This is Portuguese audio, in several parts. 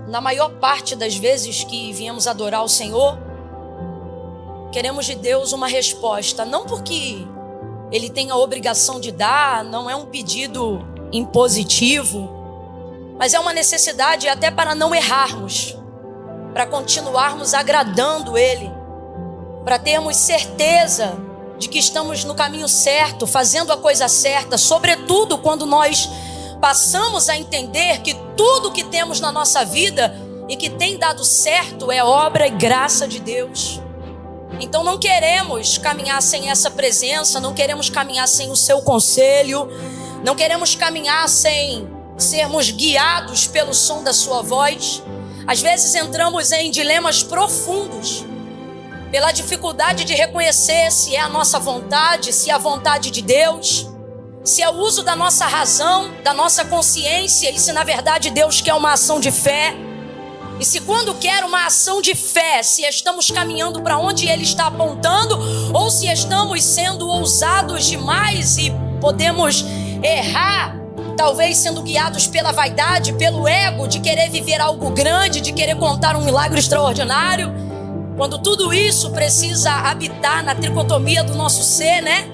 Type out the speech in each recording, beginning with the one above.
Na maior parte das vezes que viemos adorar o Senhor, queremos de Deus uma resposta, não porque Ele tem a obrigação de dar, não é um pedido impositivo, mas é uma necessidade até para não errarmos, para continuarmos agradando Ele, para termos certeza de que estamos no caminho certo, fazendo a coisa certa, sobretudo quando nós passamos a entender que tudo que temos na nossa vida e que tem dado certo é obra e graça de Deus. Então não queremos caminhar sem essa presença, não queremos caminhar sem o seu conselho, não queremos caminhar sem sermos guiados pelo som da sua voz. Às vezes entramos em dilemas profundos, pela dificuldade de reconhecer se é a nossa vontade, se é a vontade de Deus, se é o uso da nossa razão, da nossa consciência, e se na verdade Deus quer uma ação de fé. E se quando quer uma ação de fé, se estamos caminhando para onde Ele está apontando, ou se estamos sendo ousados demais e podemos errar, talvez sendo guiados pela vaidade, pelo ego, de querer viver algo grande, de querer contar um milagre extraordinário, quando tudo isso precisa habitar na tricotomia do nosso ser, né?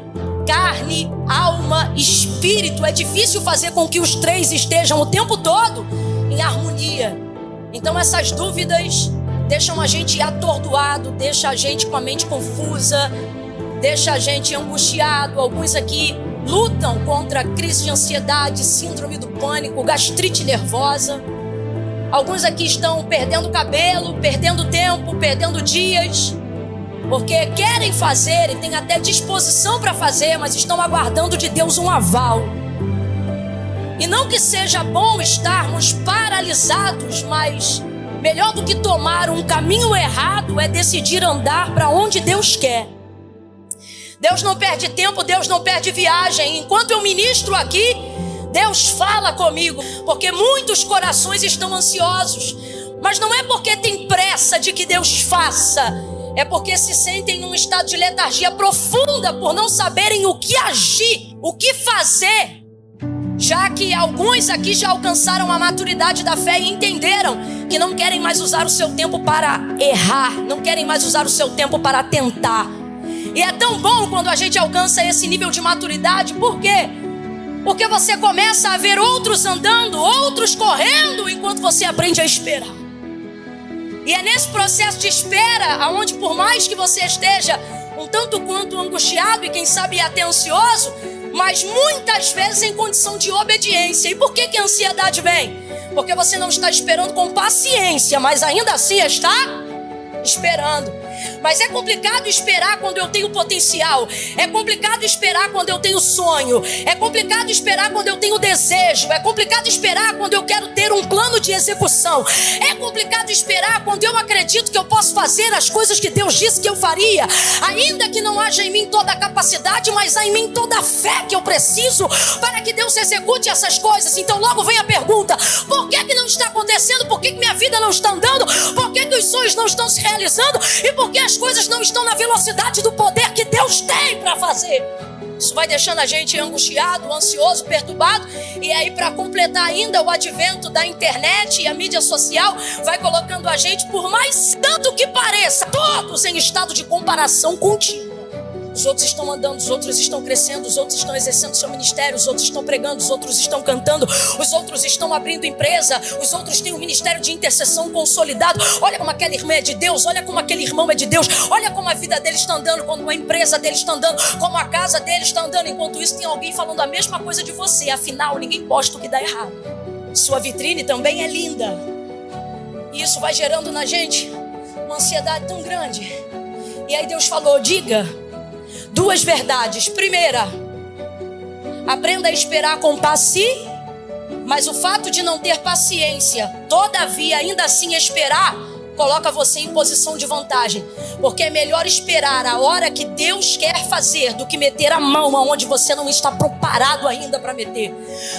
Carne, alma, espírito. É difícil fazer com que os três estejam o tempo todo em harmonia. Então essas dúvidas deixam a gente atordoado, deixa a gente com a mente confusa, deixa a gente angustiado. Alguns aqui lutam contra crise de ansiedade, síndrome do pânico, gastrite nervosa. Alguns aqui estão perdendo cabelo, perdendo tempo, perdendo dias, porque querem fazer e têm até disposição para fazer, mas estão aguardando de Deus um aval. E não que seja bom estarmos paralisados, mas melhor do que tomar um caminho errado é decidir andar para onde Deus quer. Deus não perde tempo, Deus não perde viagem. Enquanto eu ministro aqui, Deus fala comigo, porque muitos corações estão ansiosos, mas não é porque tem pressa de que Deus faça, é porque se sentem num estado de letargia profunda por não saberem o que agir, o que fazer, já que alguns aqui já alcançaram a maturidade da fé e entenderam que não querem mais usar o seu tempo para errar, não querem mais usar o seu tempo para tentar. E é tão bom quando a gente alcança esse nível de maturidade. Por quê? Porque você começa a ver outros andando, outros correndo, enquanto você aprende a esperar. E é nesse processo de espera, aonde por mais que você esteja um tanto quanto angustiado e quem sabe até ansioso, mas muitas vezes em condição de obediência. E por que a ansiedade vem? Porque você não está esperando com paciência, mas ainda assim está esperando. Mas é complicado esperar quando eu tenho potencial. É complicado esperar quando eu tenho sonho. É complicado esperar quando eu tenho desejo. É complicado esperar quando eu quero ter um plano de execução. É complicado esperar quando eu acredito que eu posso fazer as coisas que Deus disse que eu faria. Ainda que não haja em mim toda a capacidade, mas há em mim toda a fé que eu preciso para que Deus execute essas coisas. Então logo vem a pergunta: por que não está acontecendo? Por que minha vida não está andando? Por que os sonhos não estão se realizando? E por que as coisas não estão na velocidade do poder que Deus tem para fazer? Isso vai deixando a gente angustiado, ansioso, perturbado. E aí, para completar ainda, o advento da internet e a mídia social vai colocando a gente, por mais tanto que pareça, todos em estado de comparação contínua. Os outros estão andando, os outros estão crescendo, os outros estão exercendo seu ministério, os outros estão pregando, os outros estão cantando, os outros estão abrindo empresa, os outros têm um ministério de intercessão consolidado. Olha como aquela irmã é de Deus, olha como aquele irmão é de Deus, olha como a vida dele está andando, como a empresa dele está andando, como a casa dele está andando. Enquanto isso tem alguém falando a mesma coisa de você. Afinal, ninguém posta o que dá errado. Sua vitrine também é linda. E isso vai gerando na gente uma ansiedade tão grande. E aí Deus falou: diga duas verdades. Primeira, aprenda a esperar com paciência. Mas o fato de não ter paciência, todavia ainda assim esperar, coloca você em posição de vantagem, porque é melhor esperar a hora que Deus quer fazer do que meter a mão aonde você não está preparado ainda para meter,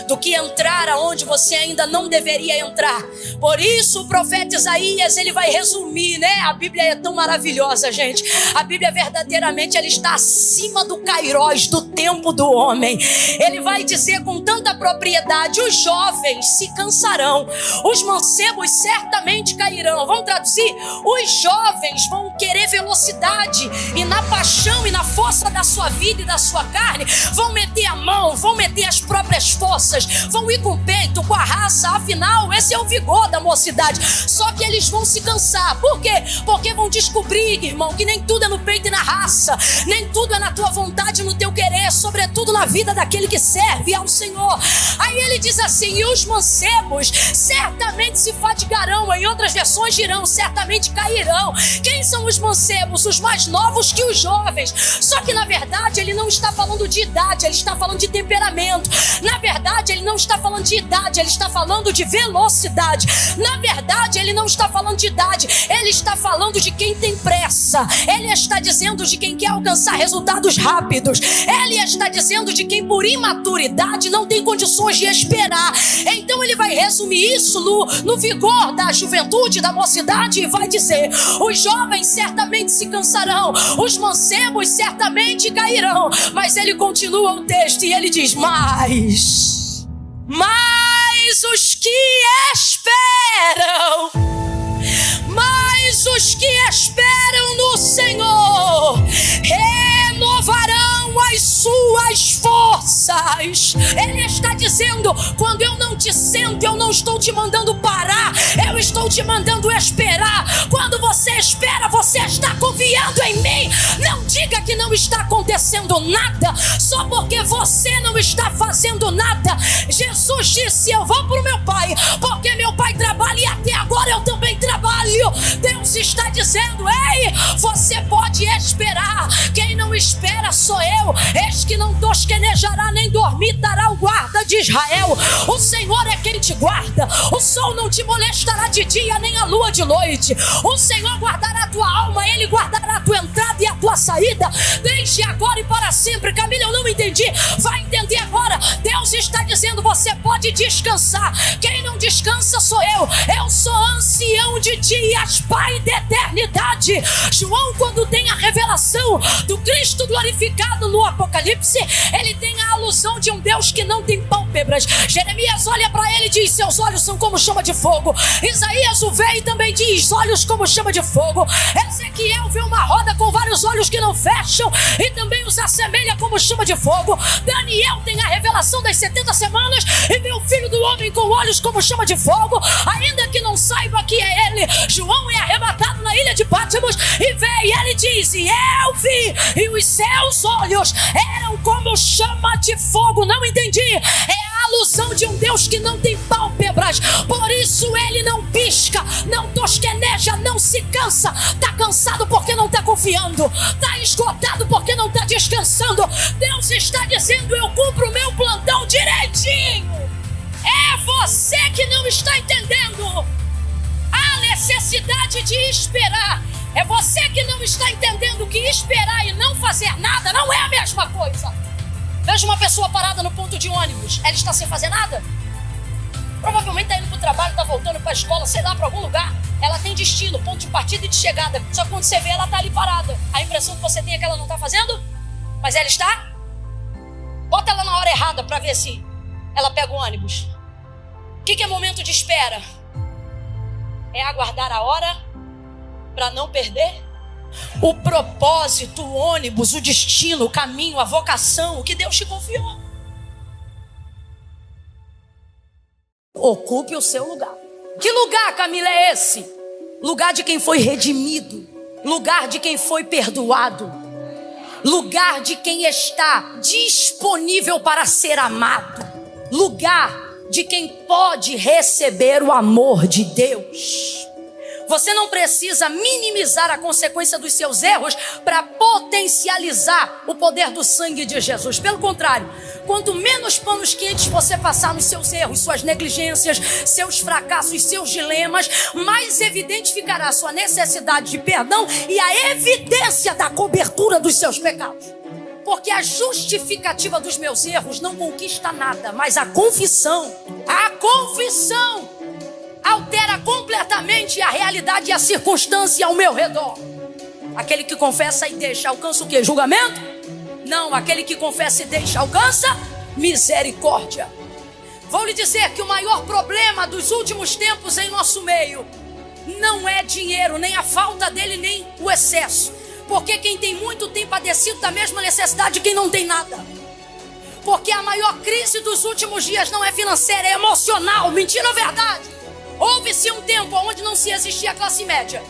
do que entrar aonde você ainda não deveria entrar. Por isso o profeta Isaías, ele vai resumir, né? A Bíblia é tão maravilhosa, gente. A Bíblia verdadeiramente, ela está acima do kairós, do tempo do homem. Ele vai dizer com tanta propriedade: os jovens se cansarão, os mancebos certamente cairão. Vamos traduzir: os jovens vão querer velocidade, e na paixão e na força da sua vida e da sua carne, vão meter a mão, vão meter as próprias forças, vão ir com o peito, com a raça. Afinal, esse é o vigor da mocidade. Só que eles vão se cansar. Por quê? Porque vão descobrir, irmão, que nem tudo é no peito e na raça, nem tudo é na tua vontade e no teu querer, sobretudo na vida daquele que serve ao Senhor. Aí ele diz assim: e os mancebos certamente se fadigarão. Em outras versões dirão: certamente cairão. Quem são os mancebos? Os mais novos que os jovens. Só que na verdade ele não está falando de idade, ele está falando de temperamento. Na verdade ele não está falando de idade, ele está falando de velocidade. Na verdade ele não está falando de idade, ele está falando de quem tem pressa. Ele está dizendo de quem quer alcançar resultados rápidos. Ele está dizendo de quem por imaturidade não tem condições de esperar. Então ele vai resumir isso no vigor da juventude, da mocidade, e vai dizer: os jovens certamente se cansarão, os mancebos certamente cairão. Mas ele continua o texto e ele diz: mas os que esperam, mas os que esperam no Senhor renovarão as suas forças. Ele está dizendo: quando eu não te sento, eu não estou te mandando parar, eu estou te mandando esperar. Quando você espera, você está confiando em mim. Não diga que não está acontecendo nada só porque você não está fazendo nada. Jesus disse: eu vou para o meu Pai, porque meu Pai trabalha e até agora eu também trabalho. Deus está dizendo: ei, você pode esperar. Quem não espera sou eu. Eis que não tosquenejará nem dormitará o guarda de Israel. O Senhor é quem te guarda. O sol não te molestará de dia, nem a lua de noite. O Senhor guardará a tua alma, Ele guardará a tua entrada e a tua saída, desde agora e para sempre. Camila, eu não entendi. Vai entender agora. Deus está dizendo: você pode descansar. Quem não descansa sou eu. Eu sou ancião de dias, Pai da eternidade. João, quando tem a revelação do Cristo glorificado no Apocalipse, ele tem a alusão de um Deus que não tem pálpebras. Jeremias olha para ele e diz: seus olhos são como chama de fogo. Isaías o vê e também diz: olhos como chama de fogo. Ezequiel vê uma roda com vários olhos que não fecham e também os assemelha como chama de fogo. Daniel tem a revelação das 70 semanas e vê o Filho do Homem com olhos como chama de fogo, ainda que não saiba que é ele. João é arrebatado na ilha de Patmos e vê, e ele diz: e eu vi, e os seus olhos eram como chama de fogo. Não entendi. É a alusão de um Deus que não tem pálpebras, por isso ele não pisca, não tosqueneja, não se cansa. Está cansado porque não está confiando, está esgotado porque não está descansando. Deus está dizendo: eu cumpro o meu plantão direitinho. É você que não está entendendo a necessidade de esperar. É você que não está entendendo que esperar e não fazer nada não é a mesma coisa. Veja uma pessoa parada no ponto de ônibus. Ela está sem fazer nada? Provavelmente está indo para o trabalho, está voltando para a escola, sei lá, para algum lugar. Ela tem destino, ponto de partida e de chegada. Só que quando você vê, ela está ali parada. A impressão que você tem é que ela não está fazendo, mas ela está. Bota ela na hora errada para ver se ela pega o ônibus. O que é momento de espera? É aguardar a hora para não perder o propósito, o ônibus, o destino, o caminho, a vocação, o que Deus te confiou. Ocupe o seu lugar. Que lugar, Camila, é esse? Lugar de quem foi redimido, lugar de quem foi perdoado, lugar de quem está disponível para ser amado, lugar de quem pode receber o amor de Deus. Você não precisa minimizar a consequência dos seus erros para potencializar o poder do sangue de Jesus. Pelo contrário, quanto menos panos quentes você passar nos seus erros, suas negligências, seus fracassos, seus dilemas, mais evidente ficará a sua necessidade de perdão e a evidência da cobertura dos seus pecados. Porque a justificativa dos meus erros não conquista nada, mas a confissão altera completamente a realidade e a circunstância ao meu redor. Aquele que confessa e deixa alcança o quê? Julgamento? Não, aquele que confessa e deixa alcança misericórdia. Vou lhe dizer que o maior problema dos últimos tempos em nosso meio não é dinheiro, nem a falta dele, nem o excesso. Porque quem tem muito tem padecido da mesma necessidade de quem não tem nada. Porque a maior crise dos últimos dias não é financeira, é emocional. Mentira ou verdade? Houve-se um tempo onde não se existia classe média,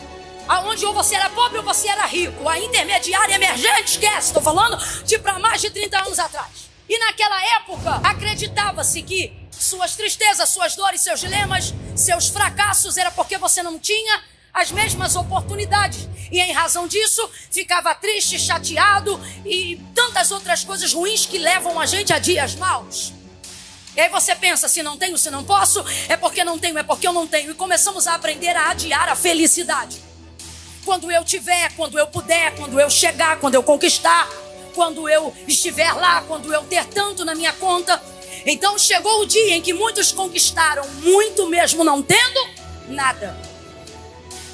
onde ou você era pobre ou você era rico. A intermediária emergente, esquece, estou falando de para mais de 30 anos atrás. E naquela época acreditava-se que suas tristezas, suas dores, seus dilemas, seus fracassos era porque você não tinha as mesmas oportunidades. E em razão disso ficava triste, chateado e tantas outras coisas ruins que levam a gente a dias maus. E aí você pensa, se não tenho, se não posso, é porque não tenho, é porque eu não tenho. E começamos a aprender a adiar a felicidade. Quando eu tiver, quando eu puder, quando eu chegar, quando eu conquistar, quando eu estiver lá, quando eu ter tanto na minha conta. Então chegou o dia em que muitos conquistaram muito mesmo não tendo nada.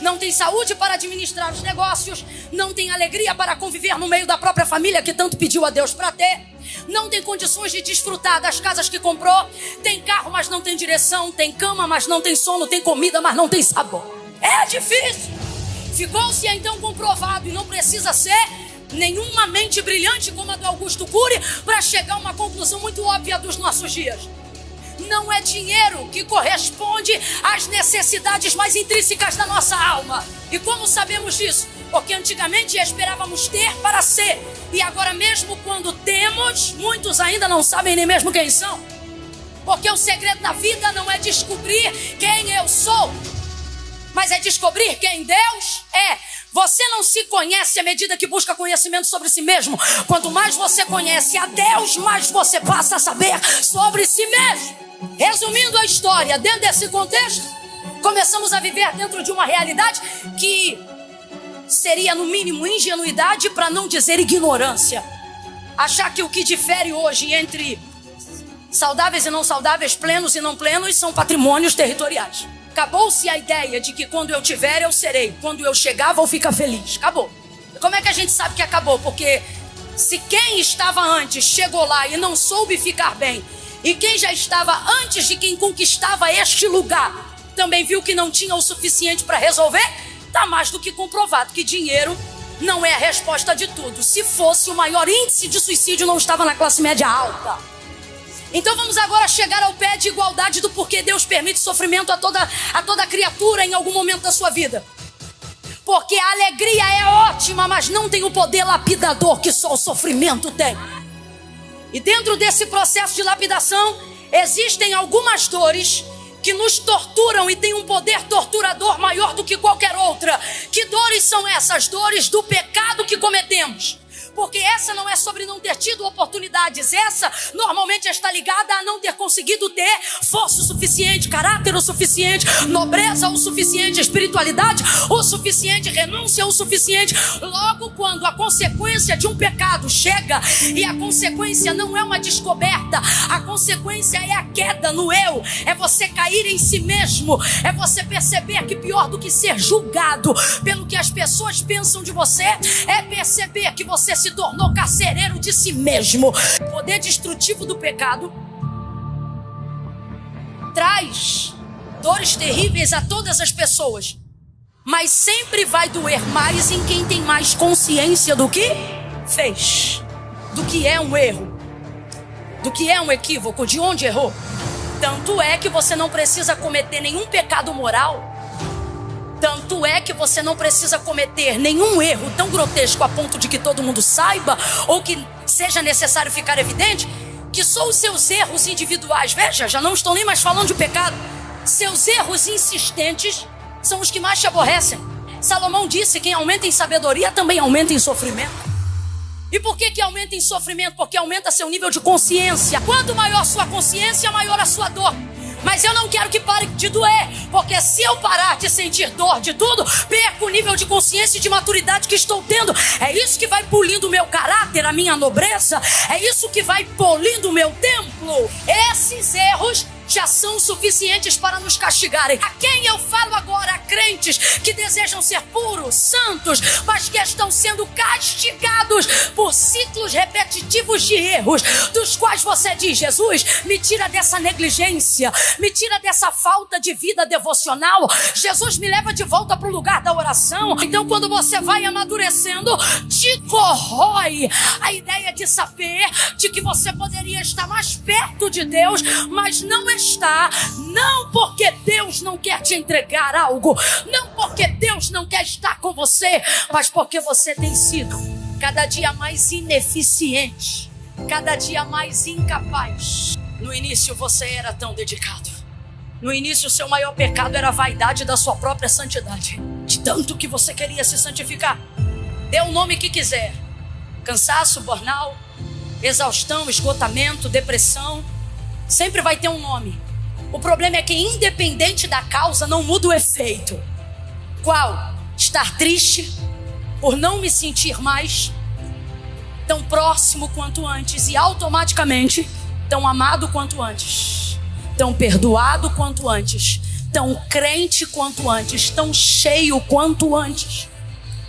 Não tem saúde para administrar os negócios, não tem alegria para conviver no meio da própria família que tanto pediu a Deus para ter, não tem condições de desfrutar das casas que comprou, tem carro, mas não tem direção, tem cama, mas não tem sono, tem comida, mas não tem sabor. É difícil. Ficou-se então comprovado, e não precisa ser nenhuma mente brilhante como a do Augusto Cury para chegar a uma conclusão muito óbvia dos nossos dias. Não é dinheiro que corresponde às necessidades mais intrínsecas da nossa alma. E como sabemos disso? Porque antigamente esperávamos ter para ser. E agora mesmo quando temos, muitos ainda não sabem nem mesmo quem são. Porque o segredo da vida não é descobrir quem eu sou, mas é descobrir quem Deus é. Você não se conhece à medida que busca conhecimento sobre si mesmo. Quanto mais você conhece a Deus, mais você passa a saber sobre si mesmo. Resumindo a história, dentro desse contexto, começamos a viver dentro de uma realidade que seria no mínimo ingenuidade, para não dizer ignorância. Achar que o que difere hoje entre saudáveis e não saudáveis, plenos e não plenos, são patrimônios territoriais. Acabou-se a ideia de que quando eu tiver eu serei, quando eu chegar vou ficar feliz. Acabou. E como é que a gente sabe que acabou? Porque se quem estava antes chegou lá e não soube ficar bem, e quem já estava antes de quem conquistava este lugar também viu que não tinha o suficiente para resolver, está mais do que comprovado que dinheiro não é a resposta de tudo. Se fosse, o maior índice de suicídio não estava na classe média alta. Então vamos agora chegar ao pé de igualdade do porquê Deus permite sofrimento a toda criatura em algum momento da sua vida. Porque a alegria é ótima, mas não tem o poder lapidador que só o sofrimento tem. E dentro desse processo de lapidação, existem algumas dores que nos torturam e têm um poder torturador maior do que qualquer outra. Que dores são essas? Dores do pecado que cometemos. Porque essa não é sobre não ter tido oportunidades. Essa normalmente está ligada a não ter conseguido ter força o suficiente, caráter o suficiente, nobreza o suficiente, espiritualidade o suficiente, renúncia o suficiente. Logo, quando a consequência de um pecado chega, e a consequência não é uma descoberta, a consequência é a queda no eu, é você cair em si mesmo, é você perceber que pior do que ser julgado pelo que as pessoas pensam de você, é perceber que você se tornou carcereiro de si mesmo. O poder destrutivo do pecado traz dores terríveis a todas as pessoas, mas sempre vai doer mais em quem tem mais consciência do que fez, do que é um erro, do que é um equívoco, de onde errou. Tanto é que você não precisa cometer nenhum pecado moral. Tanto é que você não precisa cometer nenhum erro tão grotesco a ponto de que todo mundo saiba, ou que seja necessário ficar evidente, que só os seus erros individuais, veja, já não estou nem mais falando de pecado, seus erros insistentes são os que mais te aborrecem. Salomão disse: quem aumenta em sabedoria também aumenta em sofrimento. E por que aumenta em sofrimento? Porque aumenta seu nível de consciência. Quanto maior sua consciência, maior a sua dor. Mas eu não quero que pare de doer, porque se eu parar de sentir dor de tudo, perco o nível de consciência e de maturidade que estou tendo. É isso que vai polindo o meu caráter, a minha nobreza. É isso que vai polindo o meu templo. Esses erros já são suficientes para nos castigarem. A quem eu falo agora? A crentes que desejam ser puros, santos, mas que estão sendo castigados por ciclos repetitivos de erros, dos quais você diz: Jesus, me tira dessa negligência, me tira dessa falta de vida devocional. Jesus, me leva de volta para o lugar da oração. Então, quando você vai amadurecendo, te corrói a ideia de saber de que você poderia estar mais perto de Deus, mas não está, não porque Deus não quer te entregar algo, não porque Deus não quer estar com você, mas porque você tem sido cada dia mais ineficiente, cada dia mais incapaz. No início você era tão dedicado. No início o seu maior pecado era a vaidade da sua própria santidade, de tanto que você queria se santificar. Dê o nome que quiser: cansaço, burnout, exaustão, esgotamento, depressão. Sempre vai ter um nome. O problema é que, independente da causa, não muda o efeito. Qual? Estar triste por não me sentir mais tão próximo quanto antes e automaticamente tão amado quanto antes, tão perdoado quanto antes, tão crente quanto antes, tão cheio quanto antes.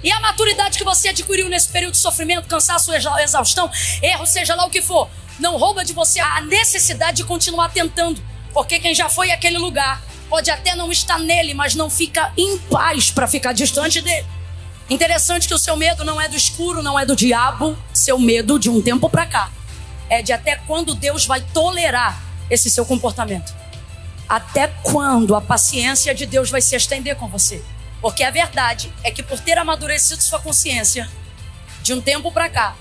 E a maturidade que você adquiriu nesse período de sofrimento, cansaço, exaustão, erro, seja lá o que for, não rouba de você a necessidade de continuar tentando. Porque quem já foi àquele lugar pode até não estar nele, mas não fica em paz para ficar distante dele. Interessante que o seu medo não é do escuro, não é do diabo. Seu medo, de um tempo para cá, é de até quando Deus vai tolerar esse seu comportamento. Até quando a paciência de Deus vai se estender com você. Porque a verdade é que, por ter amadurecido sua consciência de um tempo para cá,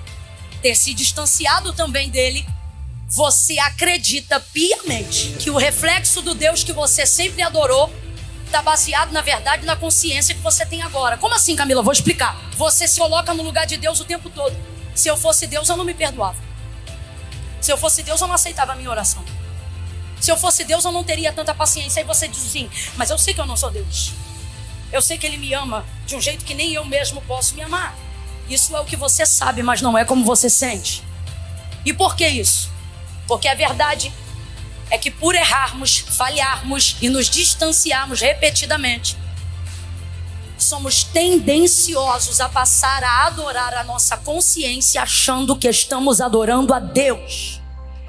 ter se distanciado também dele, você acredita piamente que o reflexo do Deus que você sempre adorou está baseado, na verdade, na consciência que você tem agora. Como assim, Camila? Vou explicar. Você se coloca no lugar de Deus o tempo todo. Se eu fosse Deus, eu não me perdoava. Se eu fosse Deus, eu não aceitava a minha oração. Se eu fosse Deus, eu não teria tanta paciência. Aí você diz assim: mas eu sei que eu não sou Deus. Eu sei que Ele me ama de um jeito que nem eu mesmo posso me amar. Isso é o que você sabe, mas não é como você sente. E por que isso? Porque a verdade é que, por errarmos, falharmos e nos distanciarmos repetidamente, somos tendenciosos a passar a adorar a nossa consciência achando que estamos adorando a Deus.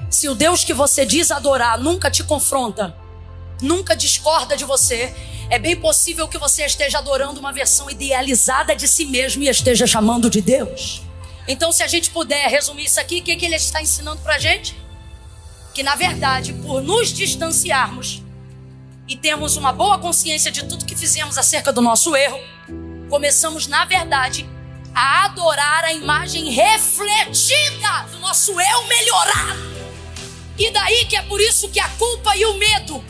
Se o Deus que você diz adorar nunca te confronta, nunca discorda de você, é bem possível que você esteja adorando uma versão idealizada de si mesmo e esteja chamando de Deus. Então, se a gente puder resumir isso aqui, o que ele está ensinando pra gente? Que, na verdade, por nos distanciarmos e termos uma boa consciência de tudo que fizemos acerca do nosso erro, começamos, na verdade, a adorar a imagem refletida do nosso eu melhorado. E daí que é por isso que a culpa e o medo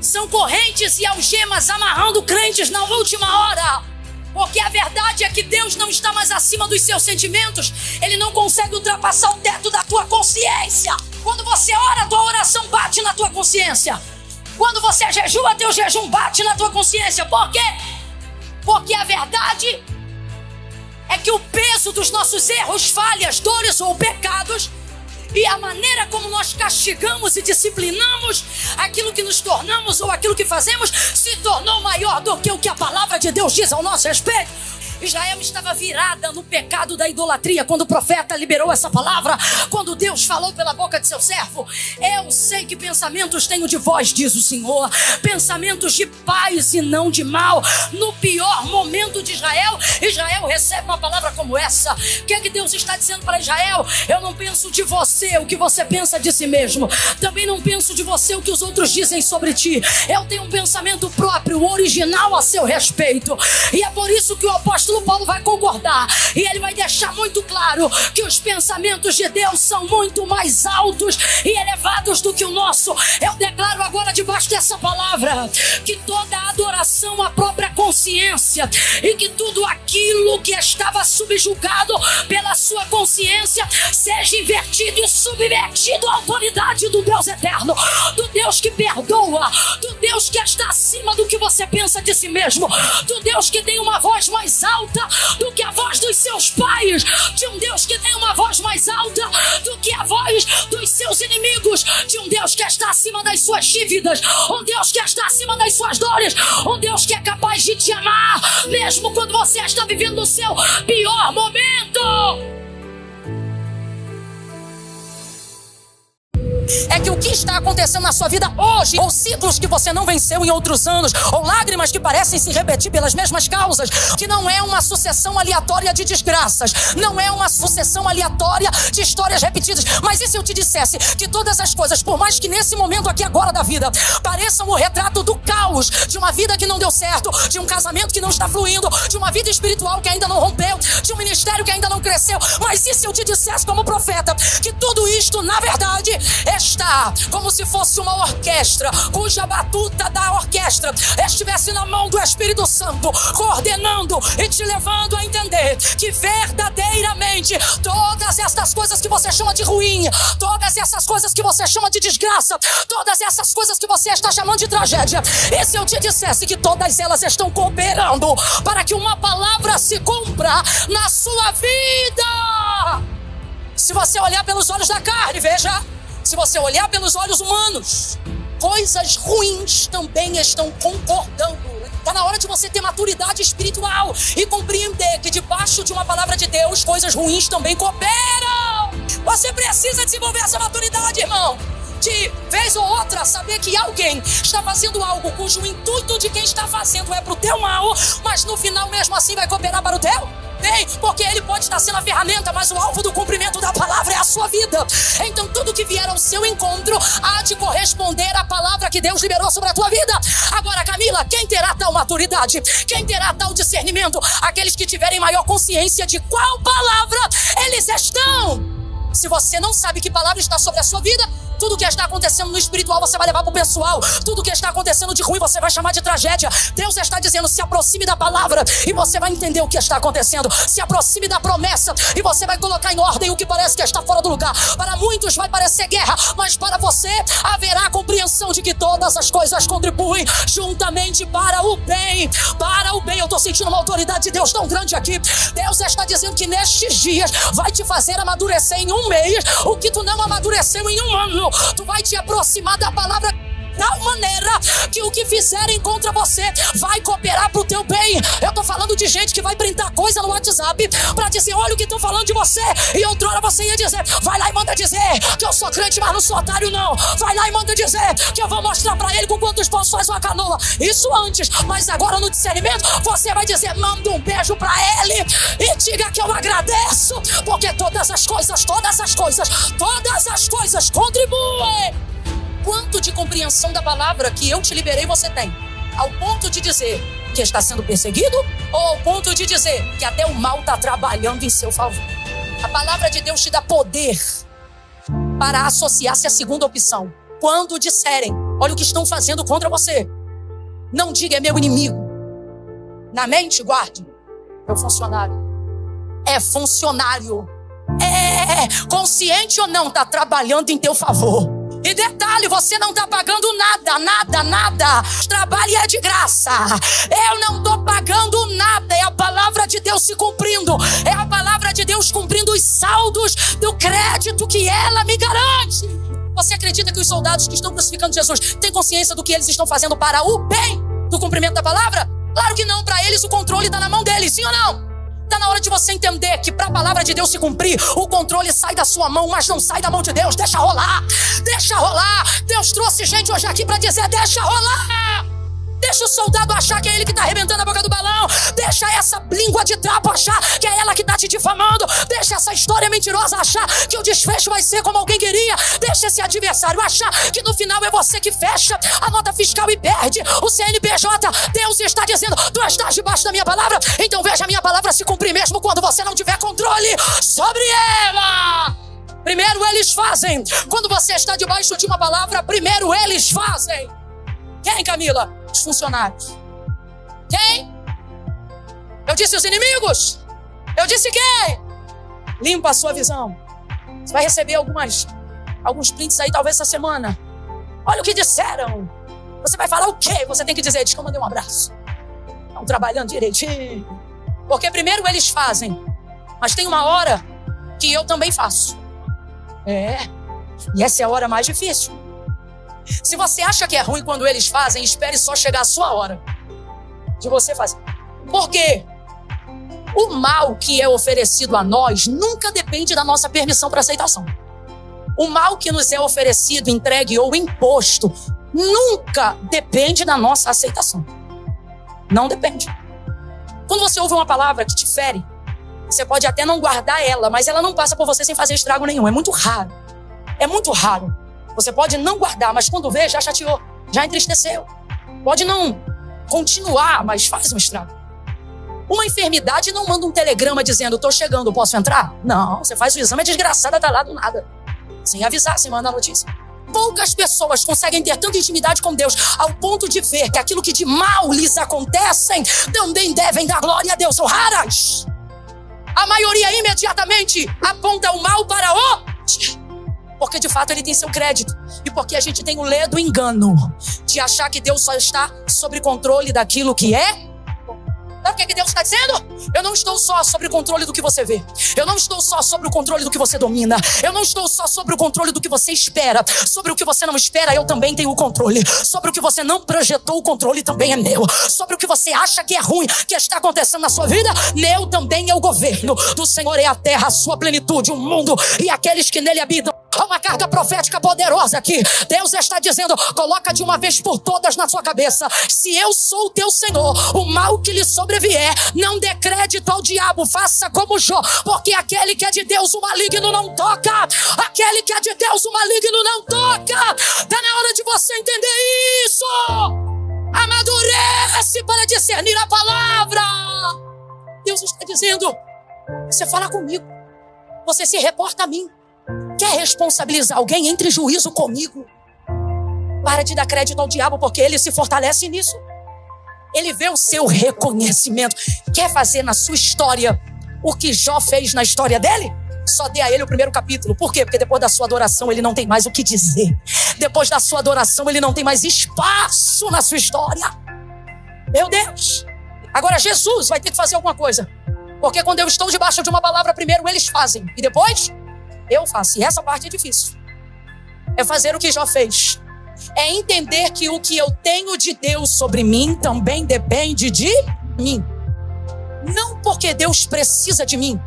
são correntes e algemas amarrando crentes na última hora. Porque a verdade é que Deus não está mais acima dos seus sentimentos. Ele não consegue ultrapassar o teto da tua consciência. Quando você ora, tua oração bate na tua consciência. Quando você jejua, teu jejum bate na tua consciência. Por quê? Porque a verdade é que o peso dos nossos erros, falhas, dores ou pecados, e a maneira como nós castigamos e disciplinamos aquilo que nos tornamos ou aquilo que fazemos se tornou maior do que o que a palavra de Deus diz ao nosso respeito. Israel estava virada no pecado da idolatria quando o profeta liberou essa palavra, quando Deus falou pela boca de seu servo: eu sei que pensamentos tenho de vós, diz o Senhor, pensamentos de paz e não de mal. No pior momento de Israel, Israel recebe uma palavra como essa. O que é que Deus está dizendo para Israel? Eu não penso de você o que você pensa de si mesmo, também não penso de você o que os outros dizem sobre ti. Eu tenho um pensamento próprio, original a seu respeito, e é por isso que o apóstolo Paulo vai concordar, e ele vai deixar muito claro que os pensamentos de Deus são muito mais altos e elevados do que o nosso. Eu declaro agora, debaixo dessa palavra, que toda adoração relação à própria consciência, e que tudo aquilo que estava subjugado pela sua consciência seja invertido e subvertido à autoridade do Deus eterno, do Deus que perdoa, do Deus que está acima do que você pensa de si mesmo, do Deus que tem uma voz mais alta do que a voz dos seus pais, de um Deus que tem uma voz mais alta do que a voz dos seus inimigos, de um Deus que está acima das suas dívidas, um Deus que está acima das suas dores, um Deus que é capaz de te amar mesmo quando você está vivendo o seu pior momento. É que o que está acontecendo na sua vida hoje, ou ciclos que você não venceu em outros anos, ou lágrimas que parecem se repetir pelas mesmas causas, que não é uma sucessão aleatória de desgraças, não é uma sucessão aleatória de histórias repetidas. Mas e se eu te dissesse que todas as coisas, por mais que nesse momento aqui agora da vida pareçam o retrato do caos, de uma vida que não deu certo, de um casamento que não está fluindo, de uma vida espiritual que ainda não rompeu, de um ministério que ainda não cresceu, mas e se eu te dissesse como profeta que tudo isto na verdade está como se fosse uma orquestra, cuja batuta da orquestra estivesse na mão do Espírito Santo, coordenando e te levando a entender que verdadeiramente todas essas coisas que você chama de ruim, todas essas coisas que você chama de desgraça, todas essas coisas que você está chamando de tragédia, e se eu te dissesse que todas elas estão cooperando para que uma palavra se cumpra na sua vida? Se você olhar pelos olhos da carne, veja, se você olhar pelos olhos humanos, coisas ruins também estão concordando. Está na hora de você ter maturidade espiritual e compreender que debaixo de uma palavra de Deus, coisas ruins também cooperam. Você precisa desenvolver essa maturidade, irmão. De vez ou outra, saber que alguém está fazendo algo cujo intuito de quem está fazendo é para o teu mal, mas no final mesmo assim vai cooperar para o teu? Bem, porque ele pode estar sendo a ferramenta, mas o alvo do cumprimento da palavra é a sua vida. Então tudo que vier ao seu encontro há de corresponder à palavra que Deus liberou sobre a tua vida. Agora, Camila, quem terá tal maturidade? Quem terá tal discernimento? Aqueles que tiverem maior consciência de qual palavra eles estão. Se você não sabe que palavra está sobre a sua vida, tudo que está acontecendo no espiritual você vai levar para o pessoal. Tudo que está acontecendo de ruim você vai chamar de tragédia. Deus está dizendo, se aproxime da palavra e você vai entender o que está acontecendo. Se aproxime da promessa e você vai colocar em ordem o que parece que está fora do lugar. Para muitos vai parecer guerra, mas para você haverá compreensão de que todas as coisas contribuem juntamente para o bem. Para o bem. Eu estou sentindo uma autoridade de Deus tão grande aqui. Deus está dizendo que nestes dias vai te fazer amadurecer em um mês o que tu não amadureceu em um ano. Tu vai te aproximar da palavra de tal maneira que o que fizerem contra você vai cooperar pro teu bem. Eu tô falando de gente que vai printar coisa no WhatsApp pra dizer, olha o que estão falando de você. E outrora você ia dizer, vai lá e manda dizer que eu sou crente, mas não sou otário não. Vai lá e manda dizer que eu vou mostrar pra ele com quantos pães faz uma canoa. Isso antes, mas agora no discernimento você vai dizer, manda um beijo pra ele e diga que eu agradeço, porque todas as coisas contribuem. Quanto de compreensão da palavra que eu te liberei você tem? Ao ponto de dizer que está sendo perseguido? Ou ao ponto de dizer que até o mal está trabalhando em seu favor? A palavra de Deus te dá poder para associar-se à segunda opção. Quando disserem, olha o que estão fazendo contra você, não diga é meu inimigo. Na mente, guarde, meu funcionário. É funcionário. Consciente ou não, está trabalhando em teu favor. E detalhe, você não está pagando nada. Trabalho é de graça. Eu não estou pagando nada. É a palavra de Deus se cumprindo. É a palavra de Deus cumprindo os saldos do crédito que ela me garante. Você acredita que os soldados que estão crucificando Jesus têm consciência do que eles estão fazendo para o bem do cumprimento da palavra? Claro que não. Para eles o controle está na mão deles, sim ou não? Está na hora de você entender que para a palavra de Deus se cumprir, o controle sai da sua mão, mas não sai da mão de Deus. Deixa rolar. Deus trouxe gente hoje aqui para dizer, deixa rolar. Deixa o soldado achar que é ele que está arrebentando a boca do balão. Deixa essa língua de trapo achar que é ela que está te difamando. Deixa essa história mentirosa achar que o desfecho vai ser como alguém queria. Deixa esse adversário achar que no final é você que fecha a nota fiscal e perde o CNPJ. Deus está dizendo, tu estás debaixo da minha palavra, então veja a minha palavra se cumprir mesmo quando você não tiver controle sobre ela. Primeiro eles fazem. Quando você está debaixo de uma palavra, primeiro eles fazem. Quem, Camila? Os funcionários. Eu disse os inimigos. Eu disse quem? Limpa a sua visão. Você vai receber alguns prints aí talvez essa semana. Olha o que disseram. Você vai falar o quê? Você tem que dizer, diz que eu mandei um abraço. Estão trabalhando direitinho. Porque primeiro eles fazem, mas tem uma hora que eu também faço. E essa é a hora mais difícil. Se você acha que é ruim quando eles fazem, espere só chegar a sua hora de você fazer. Por quê? O mal que é oferecido a nós nunca depende da nossa permissão para aceitação. O mal que nos é oferecido, entregue ou imposto nunca depende da nossa aceitação. Não depende. Quando você ouve uma palavra que te fere, você pode até não guardar ela, mas ela não passa por você sem fazer estrago nenhum. É muito raro. É muito raro. Você pode não guardar, mas quando vê, já chateou, já entristeceu. Pode não continuar, mas faz um estrago. Uma enfermidade não manda um telegrama dizendo, tô chegando, posso entrar? Não, você faz o exame, a desgraçada tá lá do nada. Sem avisar, sem mandar notícia. Poucas pessoas conseguem ter tanta intimidade com Deus ao ponto de ver que aquilo que de mal lhes acontecem também devem dar glória a Deus. São raras. A maioria imediatamente aponta o mal para o... Porque de fato ele tem seu crédito. E porque a gente tem o ledo engano de achar que Deus só está sob controle daquilo que é. Sabe o que Deus está dizendo? Eu não estou só sob o controle do que você vê. Eu não estou só sob o controle do que você domina. Eu não estou só sob o controle do que você espera. Sobre o que você não espera, eu também tenho o controle. Sobre o que você não projetou, o controle também é meu. Sobre o que você acha que é ruim, que está acontecendo na sua vida, meu também é o governo. Do Senhor é a terra, a sua plenitude, o mundo e aqueles que nele habitam. Há uma carga profética poderosa aqui. Deus está dizendo, coloca de uma vez por todas na sua cabeça. Se eu sou o teu Senhor, o mal que lhe sobrevier, não dê crédito ao diabo. Faça como Jó, porque aquele que é de Deus, o maligno não toca. Aquele que é de Deus, o maligno não toca. Está na hora de você entender isso. Amadurece para discernir a palavra. Deus está dizendo, você fala comigo, você se reporta a mim. Quer responsabilizar alguém? Entre juízo comigo. Para de dar crédito ao diabo, porque ele se fortalece nisso. Ele vê o seu reconhecimento. Quer fazer na sua história o que Jó fez na história dele? Só dê a ele o primeiro capítulo. Por quê? Porque depois da sua adoração ele não tem mais o que dizer. Depois da sua adoração ele não tem mais espaço na sua história. Meu Deus. Agora Jesus vai ter que fazer alguma coisa. Porque quando eu estou debaixo de uma palavra, primeiro eles fazem. E depois eu faço. E essa parte é difícil. É fazer o que Jó fez. É entender que o que eu tenho de Deus sobre mim também depende de mim. Não porque Deus precisa de mim,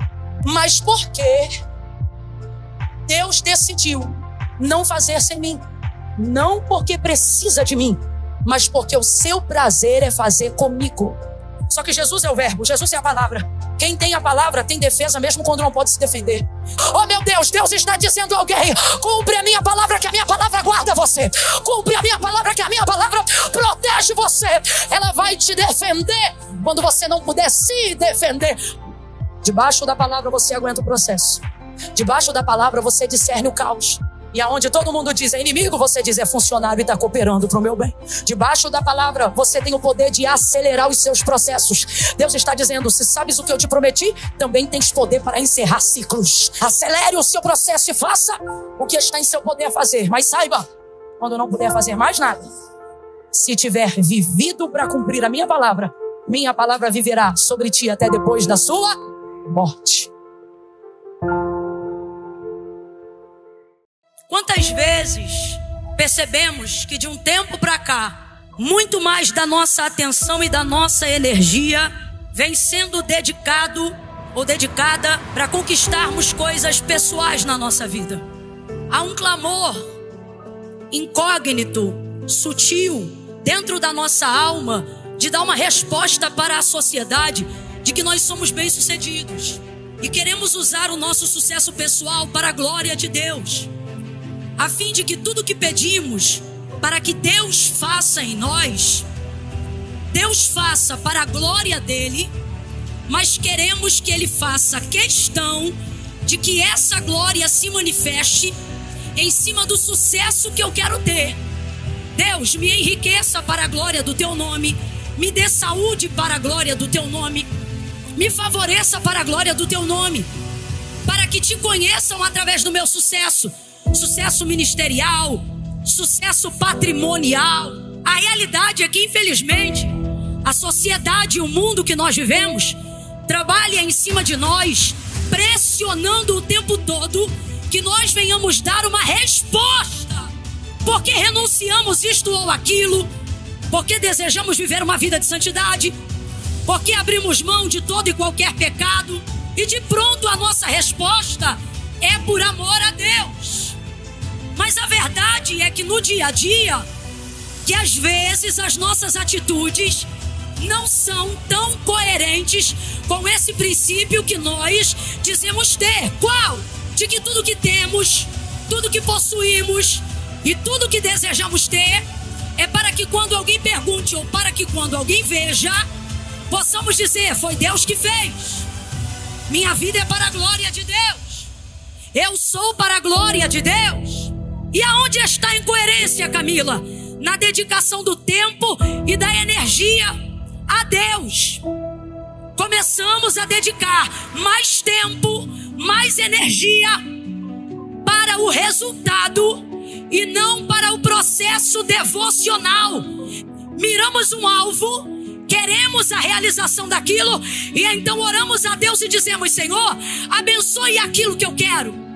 mas porque Deus decidiu não fazer sem mim. Não porque precisa de mim, mas porque o seu prazer é fazer comigo. Só que Jesus é o verbo, Jesus é a palavra. Quem tem a palavra tem defesa mesmo quando não pode se defender. Oh meu Deus, Deus está dizendo a alguém, cumpre a minha palavra que a minha palavra guarda você. Cumpre a minha palavra que a minha palavra protege você. Ela vai te defender quando você não puder se defender. Debaixo da palavra você aguenta o processo. Debaixo da palavra você discerne o caos. E aonde todo mundo diz é inimigo, você diz é funcionário e está cooperando para o meu bem. Debaixo da palavra você tem o poder de acelerar os seus processos. Deus está dizendo, se sabes o que eu te prometi, também tens poder para encerrar ciclos. Acelere o seu processo e faça o que está em seu poder fazer. Mas saiba, quando não puder fazer mais nada, se tiver vivido para cumprir a minha palavra viverá sobre ti até depois da sua morte. Quantas vezes percebemos que de um tempo para cá, muito mais da nossa atenção e da nossa energia vem sendo dedicado ou dedicada para conquistarmos coisas pessoais na nossa vida. Há um clamor incógnito, sutil, dentro da nossa alma, de dar uma resposta para a sociedade de que nós somos bem-sucedidos e queremos usar o nosso sucesso pessoal para a glória de Deus, a fim de que tudo que pedimos para que Deus faça em nós, Deus faça para a glória dele, mas queremos que ele faça questão de que essa glória se manifeste em cima do sucesso que eu quero ter. Deus, me enriqueça para a glória do teu nome, me dê saúde para a glória do teu nome. me favoreça para a glória do teu nome, para que te conheçam através do meu sucesso ministerial, sucesso patrimonial. A realidade é que, infelizmente, a sociedade e o mundo que nós vivemos trabalha em cima de nós, pressionando o tempo todo que nós venhamos dar uma resposta, porque renunciamos isto ou aquilo, porque desejamos viver uma vida de santidade, porque abrimos mão de todo e qualquer pecado, e de pronto a nossa resposta é por amor a Deus. Mas a verdade é que no dia a dia, que às vezes as nossas atitudes não são tão coerentes com esse princípio que nós dizemos ter. Qual? De que tudo que temos, tudo que possuímos e tudo que desejamos ter é para que quando alguém pergunte ou para que quando alguém veja, possamos dizer: foi Deus que fez. Minha vida é para a glória de Deus. Eu sou para a glória de Deus. E aonde está a incoerência, Camila? Na dedicação do tempo e da energia a Deus. Começamos a dedicar mais tempo, mais energia para o resultado e não para o processo devocional. Miramos um alvo, queremos a realização daquilo e então oramos a Deus e dizemos: Senhor, abençoe aquilo que eu quero.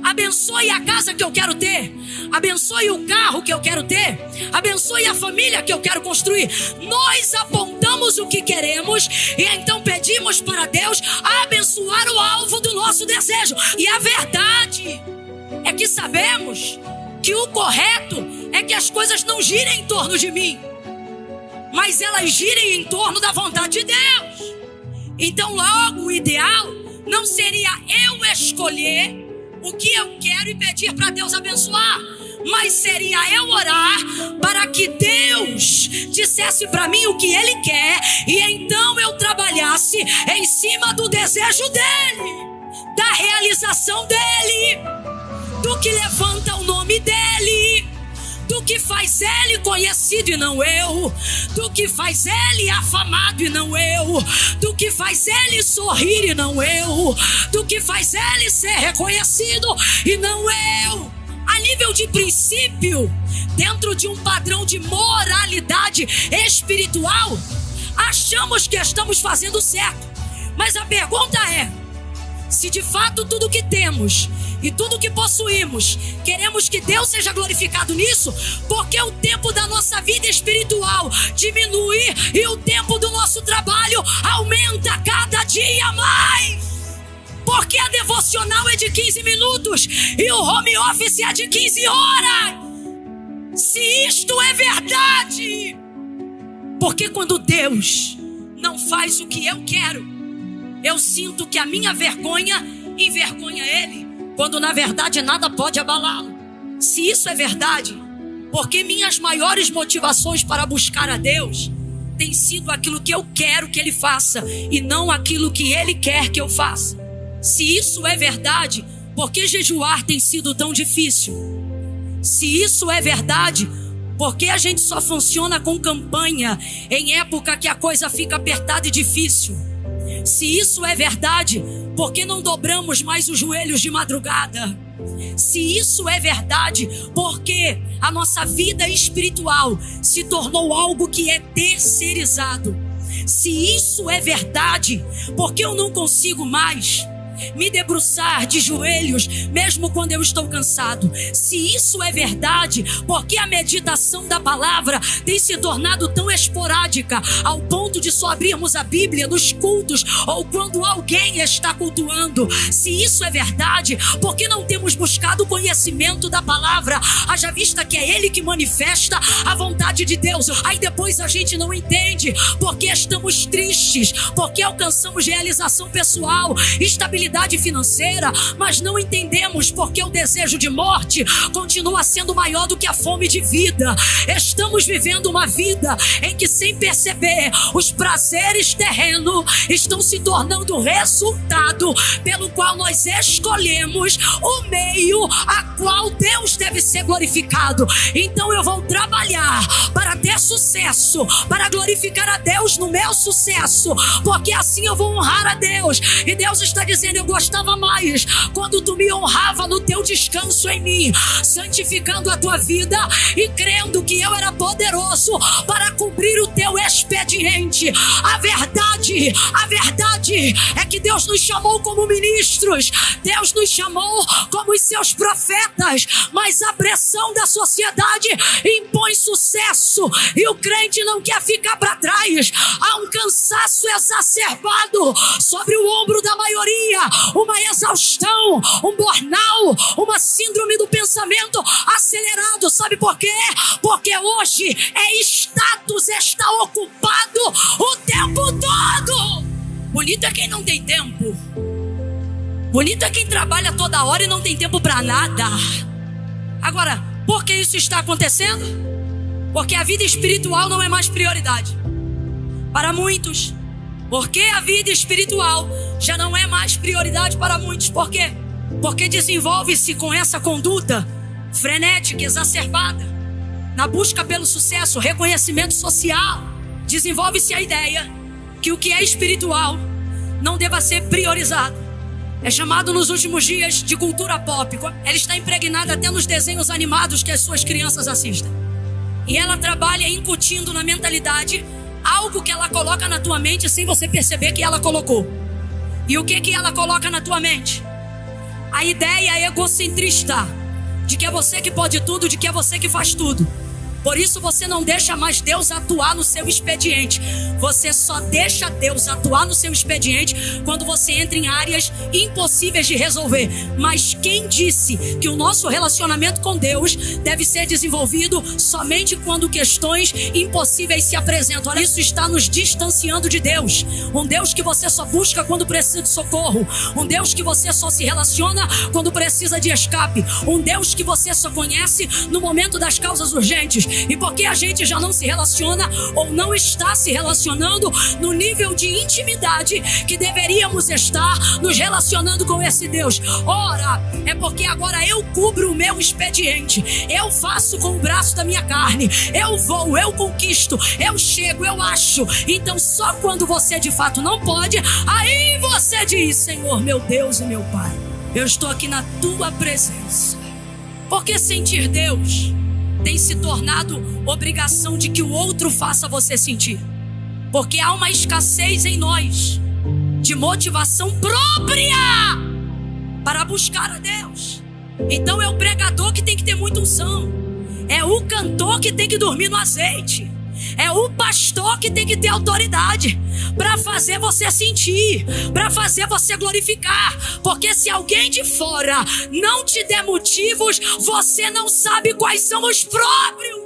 Abençoe a casa que eu quero ter. Abençoe o carro que eu quero ter. Abençoe a família que eu quero construir. Nós apontamos o que queremos e então pedimos para Deus abençoar o alvo do nosso desejo. E a verdade é que sabemos que o correto é que as coisas não girem em torno de mim, mas elas girem em torno da vontade de Deus. Então logo o ideal não seria eu escolher o que eu quero e pedir para Deus abençoar, mas seria eu orar para que Deus dissesse para mim o que Ele quer e então eu trabalhasse em cima do desejo dEle, da realização dEle, do que levanta o nome dEle, do que faz Ele conhecido e não eu, do que faz Ele afamado e não eu, do que faz Ele sorrir e não eu, do que faz Ele ser reconhecido e não eu. A nível de princípio, dentro de um padrão de moralidade espiritual, achamos que estamos fazendo certo, mas a pergunta é: se de fato tudo que temos e tudo que possuímos, queremos que Deus seja glorificado nisso, porque o tempo da nossa vida espiritual diminui e o tempo do nosso trabalho aumenta cada dia mais. Porque a devocional é de 15 minutos e o home office é de 15 horas. Se isto é verdade, porque quando Deus não faz o que eu quero, eu sinto que a minha vergonha envergonha Ele, quando na verdade nada pode abalá-lo. Se isso é verdade, porque minhas maiores motivações para buscar a Deus tem sido aquilo que eu quero que Ele faça e não aquilo que Ele quer que eu faça. Se isso é verdade, por que jejuar tem sido tão difícil? Se isso é verdade, por que a gente só funciona com campanha em época que a coisa fica apertada e difícil? Se isso é verdade, por que não dobramos mais os joelhos de madrugada? Se isso é verdade, por que a nossa vida espiritual se tornou algo que é terceirizado? Se isso é verdade, por que eu não consigo mais me debruçar de joelhos mesmo quando eu estou cansado? Se isso é verdade, porque a meditação da palavra tem se tornado tão esporádica ao ponto de só abrirmos a Bíblia nos cultos ou quando alguém está cultuando? Se isso é verdade, porque não temos buscado o conhecimento da palavra, haja vista que é Ele que manifesta a vontade de Deus? Aí depois a gente não entende porque estamos tristes, porque alcançamos realização pessoal, estabilidade prosperidade financeira, mas não entendemos porque o desejo de morte continua sendo maior do que a fome de vida. Estamos vivendo uma vida em que, sem perceber, os prazeres terrenos estão se tornando o resultado pelo qual nós escolhemos o meio a qual Deus deve ser glorificado. Então eu vou trabalhar para ter sucesso, para glorificar a Deus no meu sucesso, porque assim eu vou honrar a Deus. E Deus está dizendo: eu gostava mais quando tu me honrava no teu descanso em mim, santificando a tua vida e crendo que eu era poderoso para cumprir o teu expediente. A verdade é que Deus nos chamou como ministros, Deus nos chamou como os seus profetas, mas a pressão da sociedade impõe sucesso e o crente não quer ficar para trás. Há um cansaço exacerbado sobre o ombro da maioria, uma exaustão, um burnout, uma síndrome do pensamento acelerado. Sabe por quê? Porque hoje status está ocupado o tempo todo. Bonito é quem não tem tempo. Bonito é quem trabalha toda hora e não tem tempo para nada. Agora, por que isso está acontecendo? Porque a vida espiritual não é mais prioridade para muitos. Porque a vida espiritual já não é mais prioridade para muitos. Por quê? Porque desenvolve-se com essa conduta frenética, exacerbada, na busca pelo sucesso, reconhecimento social. Desenvolve-se a ideia que o que é espiritual não deva ser priorizado. É chamado nos últimos dias de cultura pop. Ela está impregnada até nos desenhos animados que as suas crianças assistem. E ela trabalha incutindo na mentalidade algo que ela coloca na tua mente sem você perceber que ela colocou. E o que ela coloca na tua mente? A ideia egocentrista de que é você que pode tudo, de que é você que faz tudo. Por isso você não deixa mais Deus atuar no seu expediente. Você só deixa Deus atuar no seu expediente quando você entra em áreas impossíveis de resolver. Mas quem disse que o nosso relacionamento com Deus deve ser desenvolvido somente quando questões impossíveis se apresentam? Olha, isso está nos distanciando de Deus. Um Deus que você só busca quando precisa de socorro. Um Deus que você só se relaciona quando precisa de escape. Um Deus que você só conhece no momento das causas urgentes. E porque a gente já não se relaciona ou não está se relacionando no nível de intimidade que deveríamos estar nos relacionando com esse Deus? Ora, é porque agora eu cubro o meu expediente. Eu faço com o braço da minha carne. Eu vou, eu conquisto, eu chego, eu acho. Então só quando você de fato não pode, aí você diz: Senhor, meu Deus e meu Pai, eu estou aqui na tua presença. Porque sentir Deus tem se tornado obrigação de que o outro faça você sentir. Porque há uma escassez em nós de motivação própria para buscar a Deus. Então é o pregador que tem que ter muita unção. É o cantor que tem que dormir no azeite. É o pastor que tem que ter autoridade para fazer você sentir, para fazer você glorificar. Porque se alguém de fora não te der motivos, você não sabe quais são os próprios.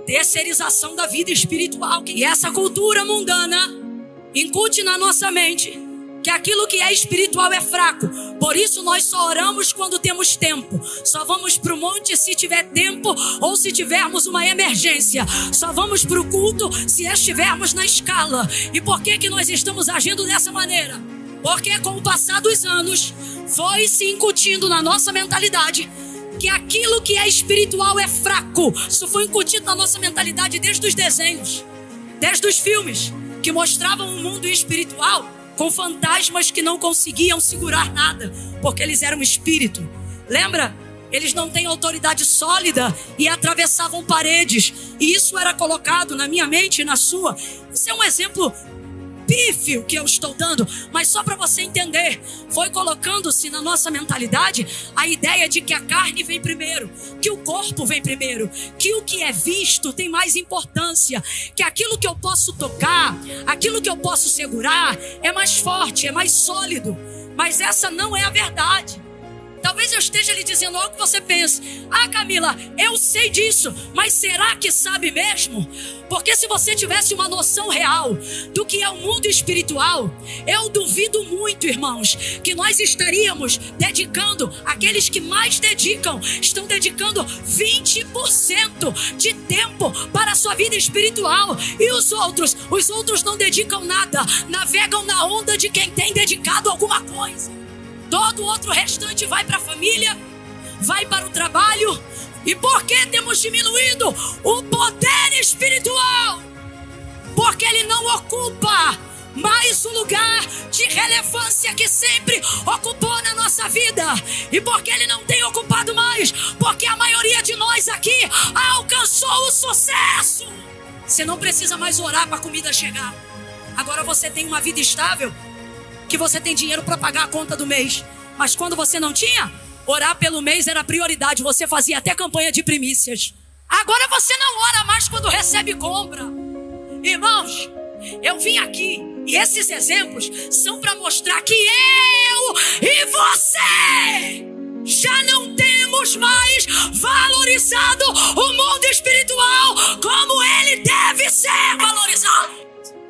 Terceirização da vida espiritual. E essa cultura mundana incute na nossa mente que aquilo que é espiritual é fraco. Por isso nós só oramos quando temos tempo. Só vamos para o monte se tiver tempo ou se tivermos uma emergência. Só vamos para o culto se estivermos na escala. E por que nós estamos agindo dessa maneira? Porque com o passar dos anos foi se incutindo na nossa mentalidade que aquilo que é espiritual é fraco. Isso foi incutido na nossa mentalidade desde os desenhos, desde os filmes que mostravam um mundo espiritual com fantasmas que não conseguiam segurar nada, porque eles eram espírito. Lembra? Eles não têm autoridade sólida e atravessavam paredes. E isso era colocado na minha mente e na sua. Isso é um exemplo pífio que eu estou dando, mas só para você entender. Foi colocando-se na nossa mentalidade a ideia de que a carne vem primeiro, que o corpo vem primeiro, que o que é visto tem mais importância, que aquilo que eu posso tocar, aquilo que eu posso segurar é mais forte, é mais sólido. Mas essa não é a verdade. Talvez eu esteja lhe dizendo algo que você pense: ah, Camila, eu sei disso, mas será que sabe mesmo? Porque se você tivesse uma noção real do que é o mundo espiritual, eu duvido muito, irmãos, que nós estaríamos dedicando, aqueles que mais dedicam, estão dedicando 20% de tempo para a sua vida espiritual. E os outros não dedicam nada, navegam na onda de quem tem dedicado alguma coisa. Todo o outro restante vai para a família, vai para o trabalho. E por que temos diminuído o poder espiritual? Porque ele não ocupa mais o lugar de relevância que sempre ocupou na nossa vida. E porque ele não tem ocupado mais? Porque a maioria de nós aqui alcançou o sucesso. Você não precisa mais orar para a comida chegar. Agora você tem uma vida estável, que você tem dinheiro para pagar a conta do mês. Mas quando você não tinha, orar pelo mês era prioridade. Você fazia até campanha de primícias. Agora você não ora mais quando recebe compra. Irmãos, eu vim aqui e esses exemplos são para mostrar que eu e você já não temos mais valorizado o mundo espiritual como ele deve ser valorizado.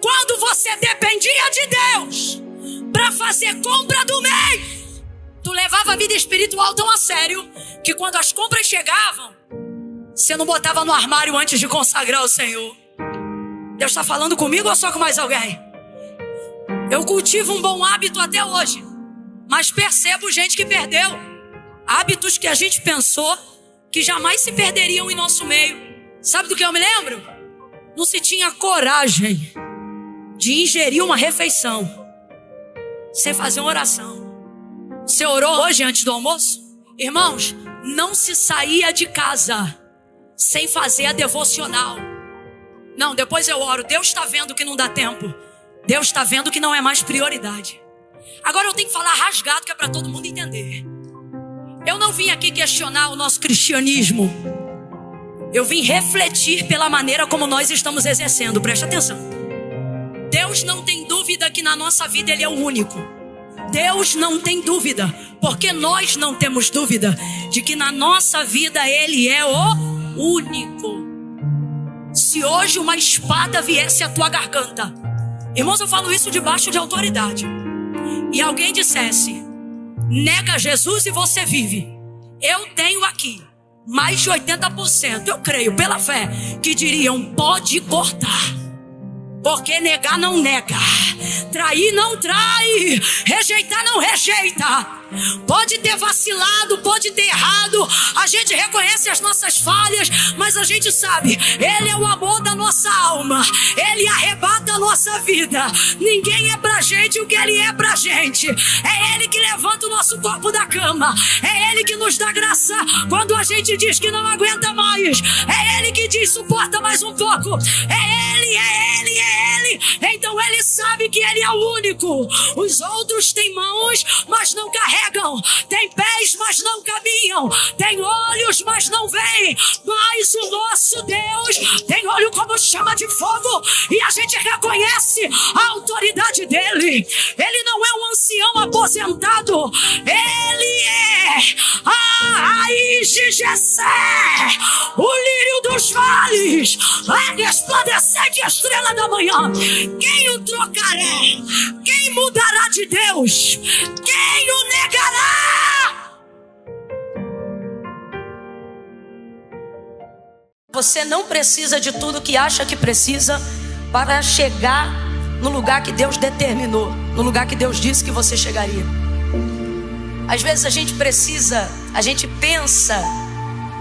Quando você dependia de Deus para fazer compra do mês, tu levava a vida espiritual tão a sério que quando as compras chegavam, você não botava no armário antes de consagrar o Senhor. Deus está falando comigo ou só com mais alguém? Eu cultivo um bom hábito até hoje, mas percebo gente que perdeu hábitos que a gente pensou que jamais se perderiam em nosso meio. Sabe do que eu me lembro? Não se tinha coragem de ingerir uma refeição sem fazer uma oração. Você orou hoje antes do almoço? Irmãos, não se saía de casa sem fazer a devocional. Não, depois eu oro. Deus está vendo que não dá tempo. Deus está vendo que não é mais prioridade. Agora eu tenho que falar rasgado, que é para todo mundo entender. Eu não vim aqui questionar o nosso cristianismo. Eu vim refletir pela maneira como nós estamos exercendo. Preste atenção. Deus não tem dúvida que na nossa vida Ele é o único. Deus não tem dúvida, porque nós não temos dúvida de que na nossa vida Ele é o único. Se hoje uma espada viesse à tua garganta, irmãos, eu falo isso debaixo de autoridade, e alguém dissesse: nega Jesus e você vive, eu tenho aqui mais de 80%, eu creio pela fé, que diriam: pode cortar. Porque negar não nega, trair não trai, rejeitar não rejeita. Pode ter vacilado, pode ter errado, a gente reconhece as nossas falhas, mas a gente sabe, Ele é o amor da nossa alma, Ele arrebata a nossa vida. Ninguém é pra gente o que Ele é pra gente. É Ele que levanta o nosso corpo da cama, é Ele que nos dá graça quando a gente diz que não aguenta mais, é Ele que diz: suporta mais um pouco. É Ele, é Ele, é Ele. Então Ele sabe que Ele é o único. Os outros têm mãos, mas não carregam. Tem pés, mas não caminham. Tem olhos, mas não veem. Mas o nosso Deus tem olho como chama de fogo, e a gente reconhece a autoridade dele. Ele não é um ancião aposentado. Ele é a raiz de Jessé, o lírio dos vales, a resplandecente estrela da manhã. Quem o trocará? Quem mudará de Deus? Quem o negará? Você não precisa de tudo que acha que precisa para chegar no lugar que Deus determinou, no lugar que Deus disse que você chegaria. Às vezes a gente pensa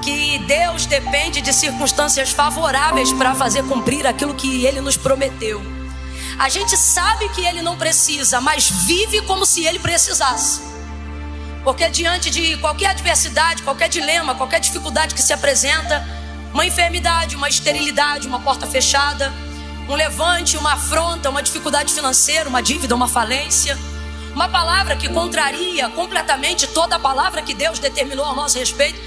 que Deus depende de circunstâncias favoráveis para fazer cumprir aquilo que Ele nos prometeu. A gente sabe que Ele não precisa, mas vive como se Ele precisasse. Porque diante de qualquer adversidade, qualquer dilema, qualquer dificuldade que se apresenta, uma enfermidade, uma esterilidade, uma porta fechada, um levante, uma afronta, uma dificuldade financeira, uma dívida, uma falência, uma palavra que contraria completamente toda a palavra que Deus determinou ao nosso respeito,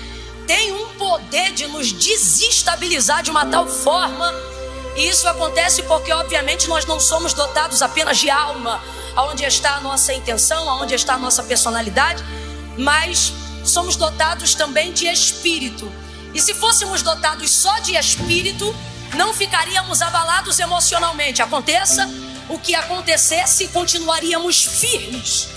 tem um poder de nos desestabilizar de uma tal forma. E isso acontece porque obviamente nós não somos dotados apenas de alma, aonde está a nossa intenção, aonde está a nossa personalidade, mas somos dotados também de espírito. E se fôssemos dotados só de espírito, não ficaríamos abalados emocionalmente. Aconteça o que acontecesse, continuaríamos firmes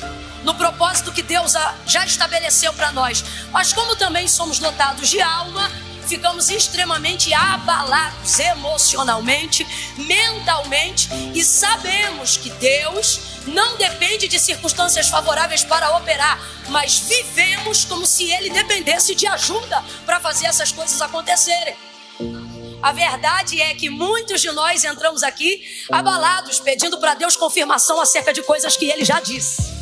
no propósito que Deus já estabeleceu para nós. Mas como também somos dotados de alma, ficamos extremamente abalados emocionalmente, mentalmente, e sabemos que Deus não depende de circunstâncias favoráveis para operar, mas vivemos como se Ele dependesse de ajuda para fazer essas coisas acontecerem. A verdade é que muitos de nós entramos aqui abalados, pedindo para Deus confirmação acerca de coisas que Ele já disse,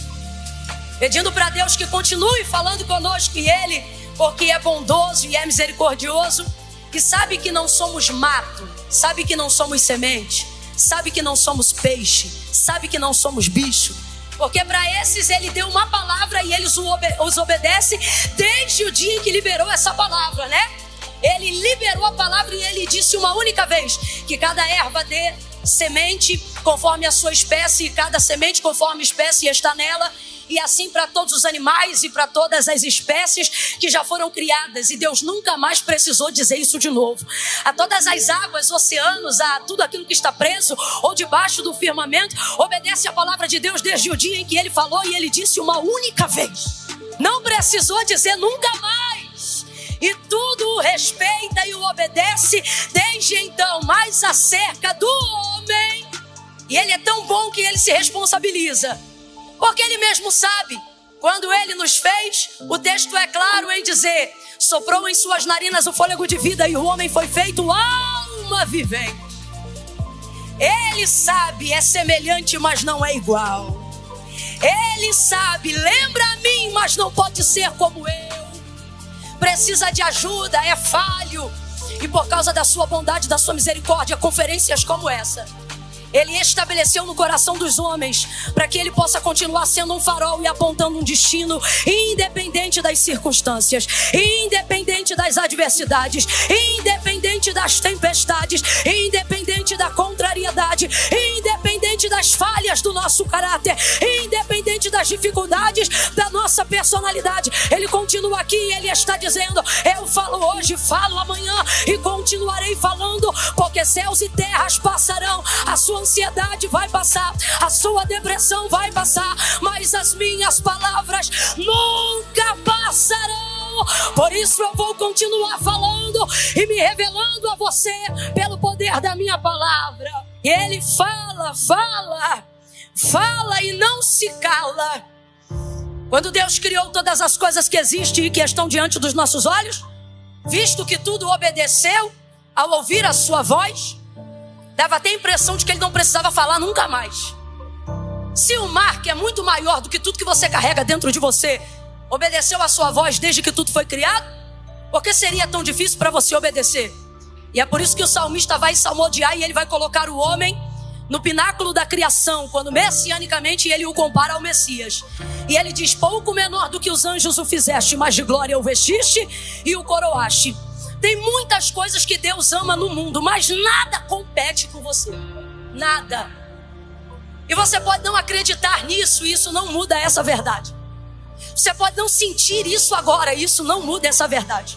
pedindo para Deus que continue falando conosco, e Ele, porque é bondoso e é misericordioso, e sabe que não somos mato, sabe que não somos semente, sabe que não somos peixe, sabe que não somos bicho, porque para esses Ele deu uma palavra e eles os obedecem desde o dia em que liberou essa palavra, né? Ele liberou a palavra e Ele disse uma única vez que cada erva dê semente conforme a sua espécie, e cada semente conforme a espécie está nela. E assim para todos os animais e para todas as espécies que já foram criadas. E Deus nunca mais precisou dizer isso de novo. A todas as águas, oceanos, a tudo aquilo que está preso ou debaixo do firmamento, obedece a palavra de Deus desde o dia em que Ele falou, e Ele disse uma única vez. Não precisou dizer nunca mais. E tudo o respeita e o obedece desde então. Mas acerca do homem, e Ele é tão bom que Ele se responsabiliza, porque Ele mesmo sabe. Quando Ele nos fez, o texto é claro em dizer: soprou em suas narinas o fôlego de vida, e o homem foi feito alma vivente. Ele sabe, é semelhante, mas não é igual. Ele sabe, lembra a mim, mas não pode ser como eu. Precisa de ajuda, é falho. E por causa da sua bondade, da sua misericórdia, conferências como essa Ele estabeleceu no coração dos homens, para que Ele possa continuar sendo um farol e apontando um destino, independente das circunstâncias, independente das adversidades, independente das tempestades, independente da contrariedade, independente das falhas do nosso caráter, independente das dificuldades da nossa personalidade. Ele continua aqui e Ele está dizendo: eu falo hoje, falo amanhã e continuarei falando, porque céus e terras passarão, a sua ansiedade vai passar, a sua depressão vai passar, mas as minhas palavras nunca passarão. Por isso eu vou continuar falando e me revelando a você pelo poder da minha palavra. E Ele fala, fala, fala e não se cala. Quando Deus criou todas as coisas que existem e que estão diante dos nossos olhos, visto que tudo obedeceu ao ouvir a sua voz, dava até a impressão de que Ele não precisava falar nunca mais. Se o mar, que é muito maior do que tudo que você carrega dentro de você, obedeceu a sua voz desde que tudo foi criado, por que seria tão difícil para você obedecer? E é por isso que o salmista vai salmodiar e ele vai colocar o homem no pináculo da criação, quando messianicamente ele o compara ao Messias. E ele diz: pouco menor do que os anjos o fizeste, mas de glória o vestiste e o coroaste. Tem muitas coisas que Deus ama no mundo, mas nada compete com você. Nada. E você pode não acreditar nisso, e isso não muda essa verdade. Você pode não sentir isso agora, e isso não muda essa verdade.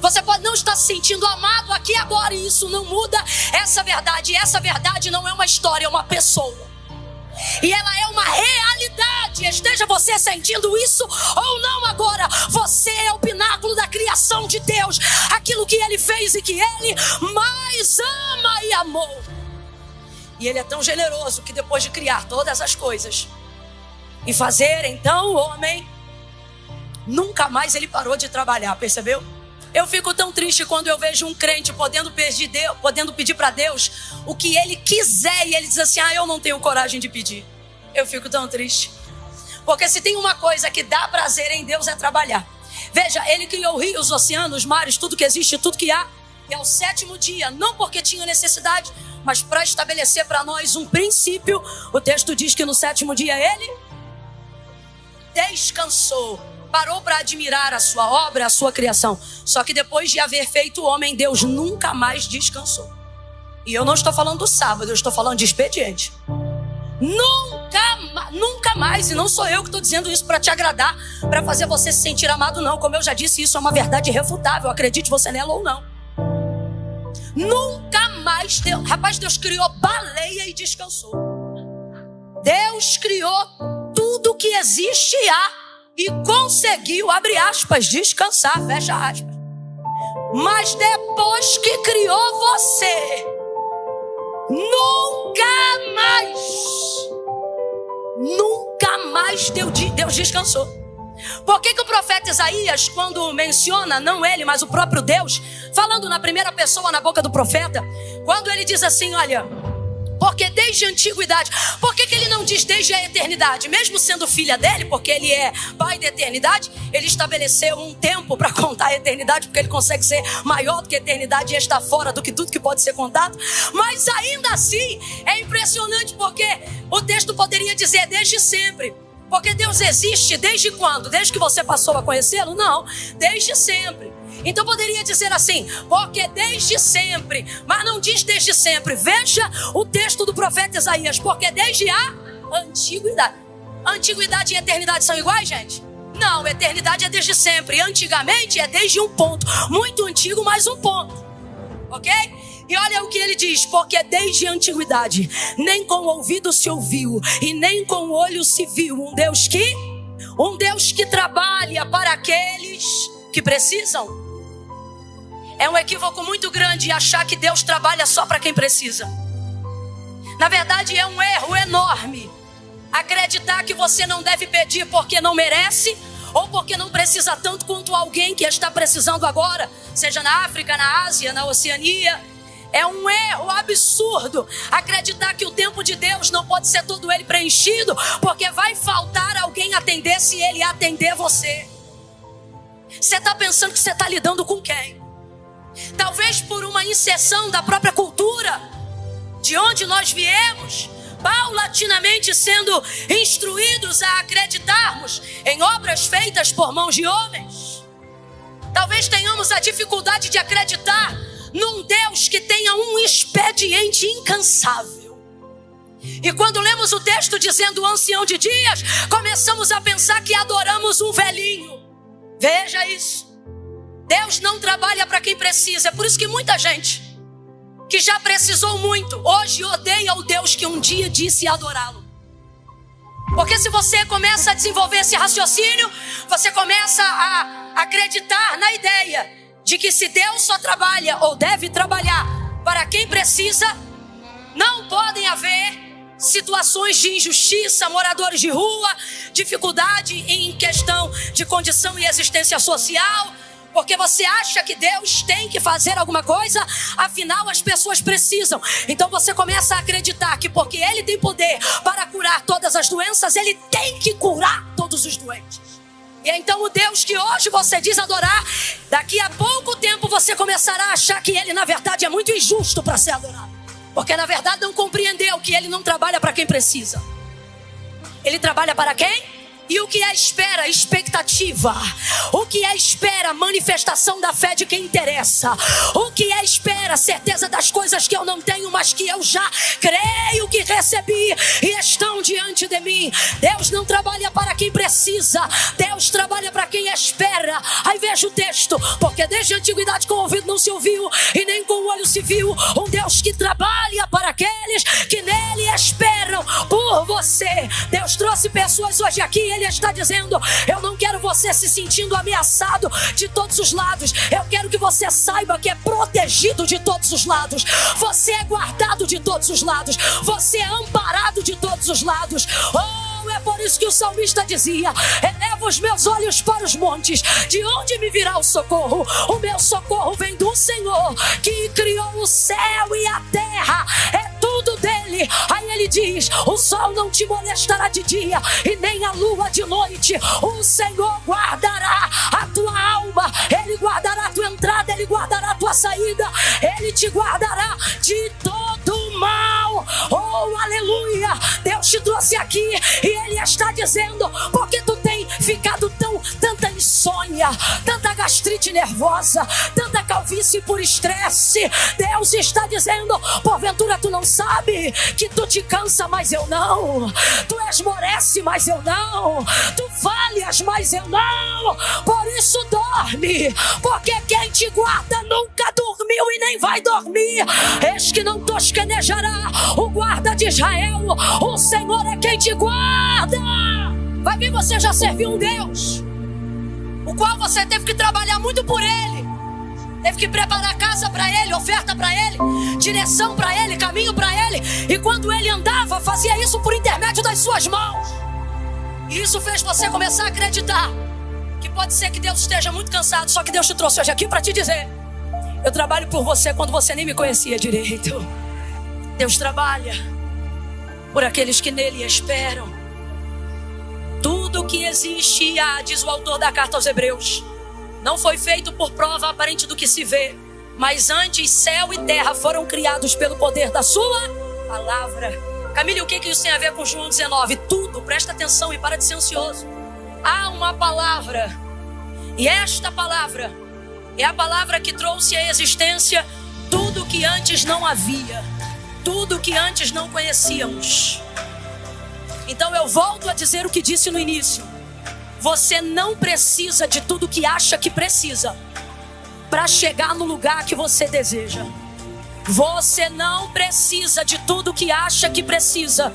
Você pode não estar se sentindo amado aqui agora, e isso não muda essa verdade. E essa verdade não é uma história, é uma pessoa. E ela é uma realidade. Esteja você sentindo isso ou não agora, você é o pináculo da criação de Deus, aquilo que Ele fez e que Ele mais ama e amou. E Ele é tão generoso que depois de criar todas as coisas e fazer então o homem, nunca mais Ele parou de trabalhar, percebeu? Eu fico tão triste quando eu vejo um crente podendo pedir para Deus o que ele quiser, e ele diz assim: eu não tenho coragem de pedir. Eu fico tão triste, porque se tem uma coisa que dá prazer em Deus é trabalhar. Veja, Ele criou rios, oceanos, mares, tudo que existe, tudo que há, e ao sétimo dia, não porque tinha necessidade, mas para estabelecer para nós um princípio. O texto diz que no sétimo dia Ele descansou, parou para admirar a sua obra, a sua criação. Só que depois de haver feito o homem, Deus nunca mais descansou. E eu não estou falando do sábado, eu estou falando de expediente. Nunca mais, e não sou eu que estou dizendo isso para te agradar, para fazer você se sentir amado, não. Como eu já disse, isso é uma verdade irrefutável, acredite você nela ou não. Nunca mais Deus criou baleia e descansou. Deus criou tudo que existe e há, e conseguiu, abre aspas, descansar, fecha aspas. Mas depois que criou você, nunca mais Deus descansou. Por que o profeta Isaías, quando menciona, não ele, mas o próprio Deus, falando na primeira pessoa na boca do profeta, quando ele diz assim, olha, porque desde a antiguidade, por que ele não diz desde a eternidade? Mesmo sendo filha dele, porque ele é pai da eternidade, ele estabeleceu um tempo para contar a eternidade, porque ele consegue ser maior do que a eternidade e está fora do que tudo que pode ser contado. Mas ainda assim, é impressionante, porque o texto poderia dizer desde sempre. Porque Deus existe desde quando? Desde que você passou a conhecê-lo? Não, desde sempre. Então poderia dizer assim, porque desde sempre, mas não diz desde sempre. Veja o texto do profeta Isaías, porque desde a antiguidade. Antiguidade e eternidade são iguais, gente? Não, eternidade é desde sempre. Antigamente é desde um ponto. Muito antigo, mais um ponto. Ok? E olha o que ele diz, porque desde a antiguidade, nem com o ouvido se ouviu, e nem com o olho se viu, um Deus que trabalha para aqueles que precisam. É um equívoco muito grande achar que Deus trabalha só para quem precisa. Na verdade, é um erro enorme acreditar que você não deve pedir porque não merece, ou porque não precisa tanto quanto alguém que está precisando agora, seja na África, na Ásia, na Oceania. É um erro absurdo acreditar que o tempo de Deus não pode ser todo ele preenchido, porque vai faltar alguém atender se ele atender você. Você está pensando que você está lidando com quem? Talvez por uma inserção da própria cultura, de onde nós viemos, paulatinamente sendo instruídos a acreditarmos em obras feitas por mãos de homens. Talvez tenhamos a dificuldade de acreditar num Deus que tenha um expediente incansável. E quando lemos o texto dizendo o ancião de dias, começamos a pensar que adoramos um velhinho. Veja isso. Deus não trabalha para quem precisa. É por isso que muita gente que já precisou muito, hoje odeia o Deus que um dia disse adorá-lo. Porque se você começa a desenvolver esse raciocínio, você começa a acreditar na ideia de que se Deus só trabalha ou deve trabalhar para quem precisa, não podem haver situações de injustiça, moradores de rua, dificuldade em questão de condição e existência social, porque você acha que Deus tem que fazer alguma coisa, afinal as pessoas precisam. Então você começa a acreditar que porque Ele tem poder para curar todas as doenças, Ele tem que curar todos os doentes. E então o Deus que hoje você diz adorar, daqui a pouco tempo você começará a achar que Ele na verdade é muito injusto para ser adorado. Porque na verdade não compreendeu que Ele não trabalha para quem precisa. Ele trabalha para quem? E o que é espera? Expectativa. O que é espera? Manifestação da fé de quem interessa. O que é espera? Certeza das coisas que eu não tenho, mas que eu já creio que recebi e estão diante de mim. Deus não trabalha para quem precisa, Deus trabalha para quem espera. Aí veja o texto, porque desde a antiguidade com o ouvido não se ouviu e nem com o olho se viu, um Deus que trabalha para aqueles que nele esperam por você. Deus trouxe pessoas hoje aqui. Ele está dizendo, eu não quero você se sentindo ameaçado de todos os lados. Eu quero que você saiba que é protegido de todos os lados. Você é guardado de todos os lados. Você é amparado de todos os lados. É por isso que o salmista dizia, eleva os meus olhos para os montes, de onde me virá o socorro? O meu socorro vem do Senhor, que criou o céu e a terra. É tudo dele. Aí ele diz, o sol não te molestará de dia e nem a lua de noite. O Senhor guardará a tua alma, Ele guardará a tua entrada, Ele guardará a tua saída, Ele te guardará de todo mal. Oh, aleluia. Deus te trouxe aqui e Ele está dizendo, porque tu tem ficado tanta insônia, tanta gastrite artrite nervosa, tanta calvície por estresse. Deus está dizendo: porventura tu não sabe que tu te cansa, mas eu não. Tu esmorece, mas eu não. Tu falhas, mas eu não. Por isso dorme, porque quem te guarda nunca dormiu e nem vai dormir. Eis que não tosquenejará o guarda de Israel. O Senhor é quem te guarda. Vai ver, você já serviu um Deus o qual você teve que trabalhar muito por Ele, teve que preparar casa para Ele, oferta para Ele, direção para Ele, caminho para Ele. E quando Ele andava, fazia isso por intermédio das suas mãos. E isso fez você começar a acreditar que pode ser que Deus esteja muito cansado. Só que Deus te trouxe hoje aqui para te dizer: eu trabalho por você quando você nem me conhecia direito. Deus trabalha por aqueles que nele esperam. Tudo que existe e há, diz o autor da carta aos Hebreus, não foi feito por prova aparente do que se vê, mas antes céu e terra foram criados pelo poder da sua palavra. Camille, o que isso tem a ver com João 19? Tudo, presta atenção e para de ser ansioso. Há uma palavra, e esta palavra é a palavra que trouxe à existência tudo que antes não havia, tudo que antes não conhecíamos. Então eu volto a dizer o que disse no início: você não precisa de tudo que acha que precisa para chegar no lugar que você deseja. Você não precisa de tudo que acha que precisa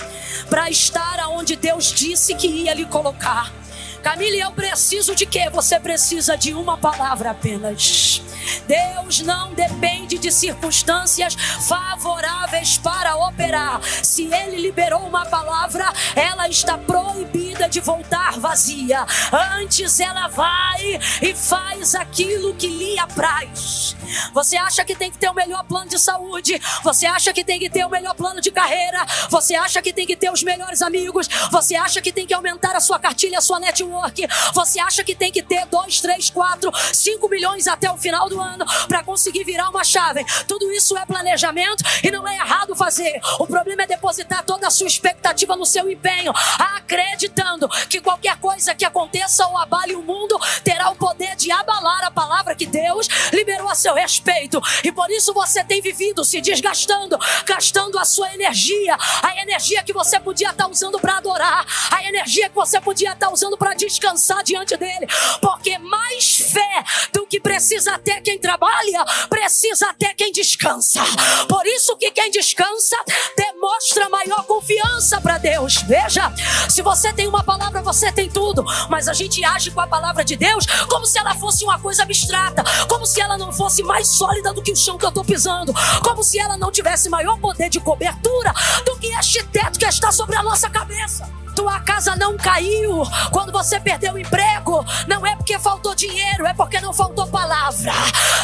para estar aonde Deus disse que ia lhe colocar. Camille, eu preciso de quê? Você precisa de uma palavra apenas. Deus não depende de circunstâncias favoráveis para operar. Se Ele liberou uma palavra, ela está proibida de voltar vazia. Antes ela vai e faz aquilo que lhe apraz. Você acha que tem que ter o melhor plano de saúde, você acha que tem que ter o melhor plano de carreira, você acha que tem que ter os melhores amigos, você acha que tem que aumentar a sua cartilha, a sua network, você acha que tem que ter 2, 3, 4, 5 milhões até o final do ano para conseguir virar uma chave. Tudo isso é planejamento e não é errado fazer. O problema é depositar toda a sua expectativa no seu empenho, acreditando que qualquer coisa que aconteça ou abale o mundo terá o poder de abalar a palavra que Deus liberou a seu respeito. E por isso você tem vivido se desgastando, gastando a sua energia, a energia que você podia estar usando para adorar, a energia que você podia estar usando para descansar diante dele. Porque mais fé do que precisa ter quem trabalha, precisa ter quem descansa. Por isso que quem descansa demonstra maior confiança para Deus. Veja, se você tem uma palavra, você tem tudo. Mas a gente age com a palavra de Deus como se ela fosse uma coisa abstrata, como se ela não fosse mais sólida do que o chão que eu estou pisando, como se ela não tivesse maior poder de cobertura do que este teto que está sobre a nossa cabeça. Tua casa não caiu quando você perdeu o emprego, não é porque faltou dinheiro, é porque não faltou palavra.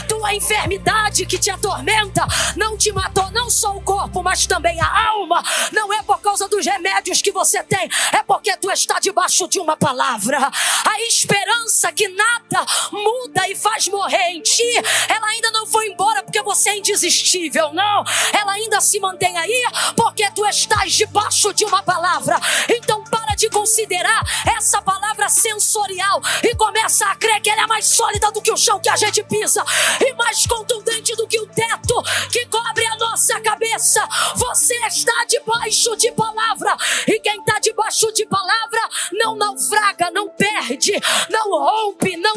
Tua enfermidade que te atormenta não te matou, não só o corpo, mas também a alma. Não é por causa dos remédios que você tem, é porque tu está debaixo de uma palavra. A esperança que nada muda e faz morrer em ti, ela ainda não foi embora porque você é indesistível, não. Ela ainda se mantém aí porque tu estás debaixo de uma palavra. Então para de considerar essa palavra sensorial e começa a crer que ela é mais sólida do que o chão que a gente pisa e mais contundente do que o teto que cobre a nossa cabeça. Você está debaixo de palavra, e quem está debaixo de palavra não naufraga, não perde, não rompe, não.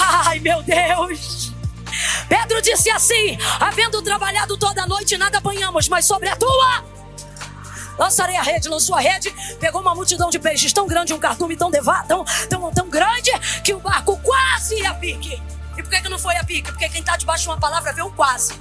Ai, meu Deus! Pedro disse assim: havendo trabalhado toda a noite, nada apanhamos, mas sobre a tua lançarei a rede. Lançou a rede, pegou uma multidão de peixes tão grande, um cardume tão grande, que o barco quase ia a pique. E por que não foi a pique? Porque quem está debaixo de uma palavra vê um quase,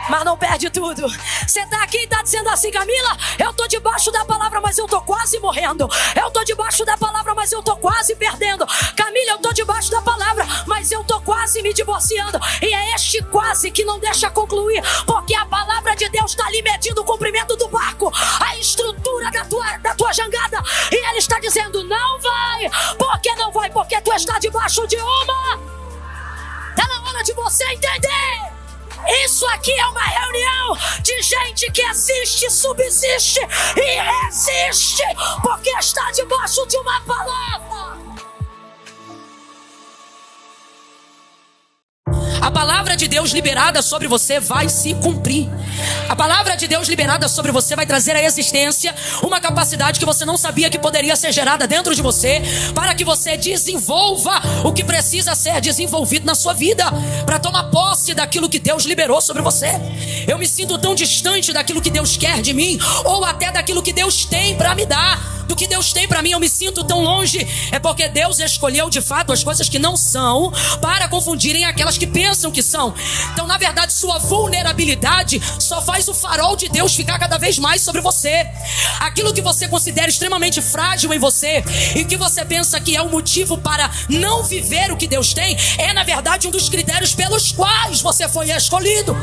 mas não perde tudo. Você está aqui e está dizendo assim: Camila, eu estou debaixo da palavra, mas eu estou quase morrendo. Eu estou debaixo da palavra, mas eu estou quase perdendo. Camila, eu estou debaixo da palavra, mas eu estou quase me divorciando. E é este quase que não deixa concluir, porque a palavra de Deus está ali medindo o comprimento do barco, a estrutura da tua jangada. E ele está dizendo: não vai. Por que não vai? Porque tu está debaixo de uma. Está na hora de você entender. Isso aqui é uma reunião de gente que existe, subsiste e resiste, porque está debaixo de uma palavra. A palavra de Deus liberada sobre você vai se cumprir. A palavra de Deus liberada sobre você vai trazer à existência uma capacidade que você não sabia que poderia ser gerada dentro de você, para que você desenvolva o que precisa ser desenvolvido na sua vida, para tomar posse daquilo que Deus liberou sobre você. Eu me sinto tão distante daquilo que Deus quer de mim, ou até daquilo que Deus tem para me dar. Do que Deus tem para mim, eu me sinto tão longe. É porque Deus escolheu de fato as coisas que não são, para confundirem aquelas que pensam que são. Então, na verdade, sua vulnerabilidade só faz o farol de Deus ficar cada vez mais sobre você. Aquilo que você considera extremamente frágil em você, e que você pensa que é o motivo para não viver o que Deus tem, é na verdade um dos critérios pelos quais você foi escolhido.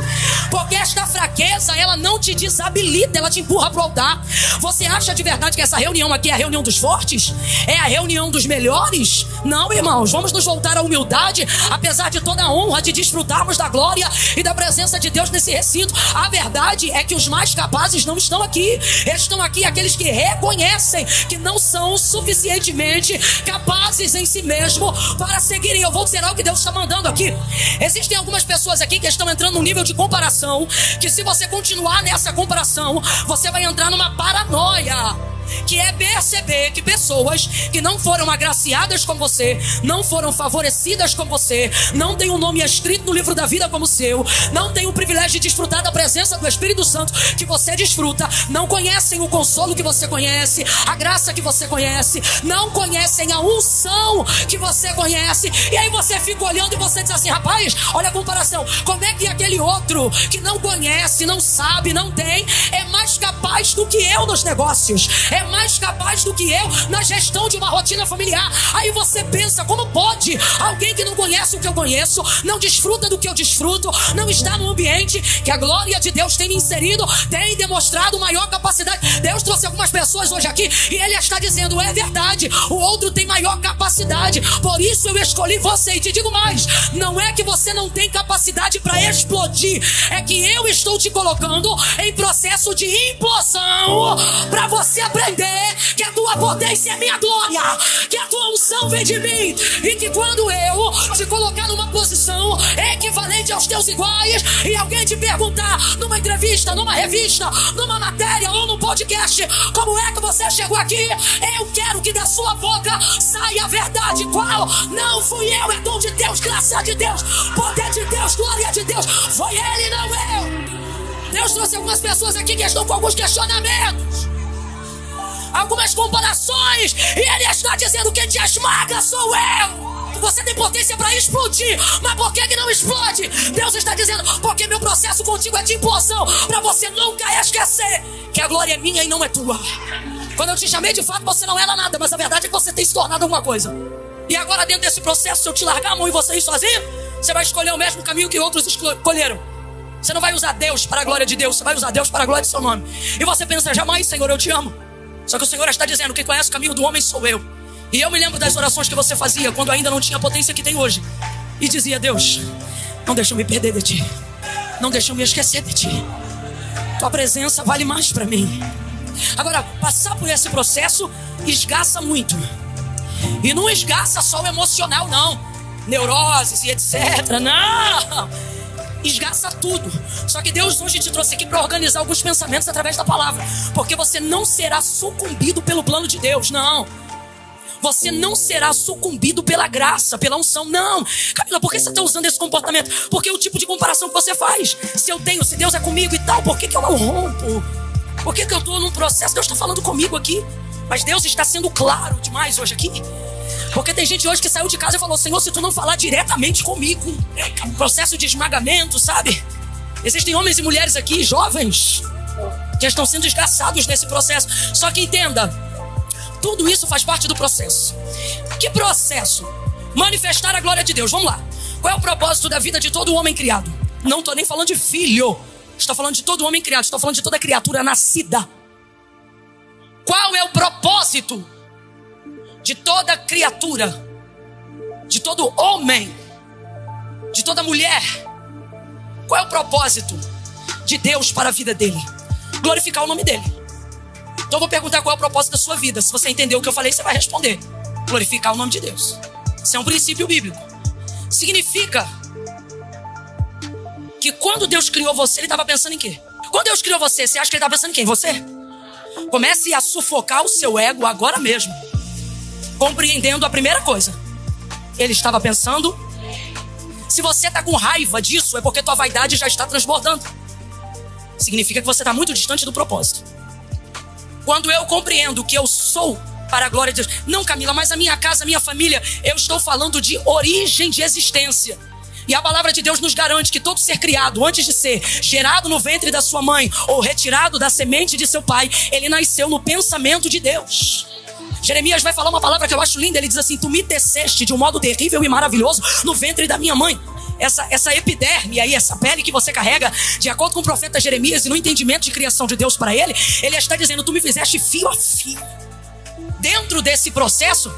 Porque esta fraqueza, ela não te desabilita, ela te empurra para o altar. Você acha de verdade que essa reunião aqui é a reunião dos fortes? É a reunião dos melhores? Não, irmãos, vamos nos voltar à humildade. Apesar de toda a honra de desfrutarmos da glória e da presença de Deus nesse recinto, a verdade é que os mais capazes não estão aqui. Estão aqui aqueles que reconhecem que não são suficientemente capazes em si mesmo para seguirem. Eu vou dizer algo que Deus está mandando aqui. Existem algumas pessoas aqui que estão entrando num nível de comparação, que se você continuar nessa comparação, você vai entrar numa paranoia, que é perceber que pessoas que não foram agraciadas como você, não foram favorecidas como você, não têm um nome escrito no livro da vida como o seu, não têm o privilégio de desfrutar da presença do Espírito Santo que você desfruta, não conhecem o consolo que você conhece, a graça que você conhece, não conhecem a unção que você conhece. E aí você fica olhando e você diz assim: rapaz, olha a comparação, como é que aquele outro que não conhece, não sabe, não tem, é mais capaz do que eu nos negócios, é mais capaz do que eu na gestão de uma rotina familiar. Aí você pensa: como pode alguém que não conhece o que eu conheço, não desfruta do que eu desfruto, não está no ambiente que a glória de Deus tem me inserido, tem demonstrado maior capacidade? Deus trouxe algumas pessoas hoje aqui e Ele está dizendo: é verdade, o outro tem maior capacidade, por isso eu escolhi você. E te digo mais, não é que você não tem capacidade para explodir, é que eu estou te colocando em processo de implosão, para você aprender que a tua potência é minha glória, que a tua unção vem de mim, e que quando eu te colocar numa posição equivalente aos teus iguais, e alguém te perguntar numa entrevista, numa revista, numa matéria ou num podcast: como é que você chegou aqui? Eu quero que da sua boca saia a verdade. Qual? Não fui eu, é dom de Deus, graça de Deus, poder de Deus, glória de Deus. Foi Ele, não eu. Deus trouxe algumas pessoas aqui que estão com alguns questionamentos, algumas comparações, e Ele está dizendo: quem te esmaga sou eu. Você tem potência para explodir, mas por que não explode? Deus está dizendo: porque meu processo contigo é de implosão, para você nunca esquecer que a glória é minha e não é tua. Quando eu te chamei, de fato você não era nada, mas a verdade é que você tem se tornado alguma coisa. E agora, dentro desse processo, se eu te largar a mão e você ir sozinho, você vai escolher o mesmo caminho que outros escolheram. Você não vai usar Deus para a glória de Deus, você vai usar Deus para a glória de seu nome. E você pensa: jamais, Senhor, eu te amo. Só que o Senhor está dizendo: quem conhece o caminho do homem sou eu. E eu me lembro das orações que você fazia quando ainda não tinha a potência que tem hoje, e dizia: Deus, não deixa eu me perder de ti, não deixa eu me esquecer de ti, tua presença vale mais para mim. Agora, passar por esse processo esgaça muito. E não esgaça só o emocional, não, neuroses e etc, não, esgaça tudo. Só que Deus hoje te trouxe aqui para organizar alguns pensamentos através da palavra, porque você não será sucumbido pelo plano de Deus, não. Você não será sucumbido pela graça, pela unção, não. Camila, por que você está usando esse comportamento? Porque é o tipo de comparação que você faz. Se Deus é comigo e tal, por que eu não rompo? Por que eu estou num processo? Deus está falando comigo aqui, mas Deus está sendo claro demais hoje aqui. Porque tem gente hoje que saiu de casa e falou: Senhor, se tu não falar diretamente comigo, processo de esmagamento, sabe? Existem homens e mulheres aqui, jovens, que estão sendo esgaçados nesse processo. Só que entenda, tudo isso faz parte do processo. Que processo? Manifestar a glória de Deus. Vamos lá. Qual é o propósito da vida de todo homem criado? Não estou nem falando de filho, estou falando de todo homem criado, estou falando de toda criatura nascida. Qual é o propósito de toda criatura, de todo homem, de toda mulher? Qual é o propósito de Deus para a vida dele? Glorificar o nome dele. Então eu vou perguntar: qual é o propósito da sua vida? Se você entendeu o que eu falei, você vai responder: glorificar o nome de Deus. Isso é um princípio bíblico. Significa que quando Deus criou você, Ele estava pensando em quê? Quando Deus criou você, você acha que Ele estava pensando em quem? Você? Comece a sufocar o seu ego agora mesmo, compreendendo a primeira coisa. Ele estava pensando. Se você está com raiva disso, é porque tua vaidade já está transbordando. Significa que você está muito distante do propósito. Quando eu compreendo que eu sou para a glória de Deus. Não, Camila, mas a minha casa, a minha família, eu estou falando de origem de existência. E a palavra de Deus nos garante que todo ser criado, antes de ser gerado no ventre da sua mãe ou retirado da semente de seu pai, ele nasceu no pensamento de Deus. Jeremias vai falar uma palavra que eu acho linda. Ele diz assim: tu me teceste de um modo terrível e maravilhoso no ventre da minha mãe. Essa epiderme aí, essa pele que você carrega, de acordo com o profeta Jeremias e no entendimento de criação de Deus para ele está dizendo: tu me fizeste fio a fio. Dentro desse processo,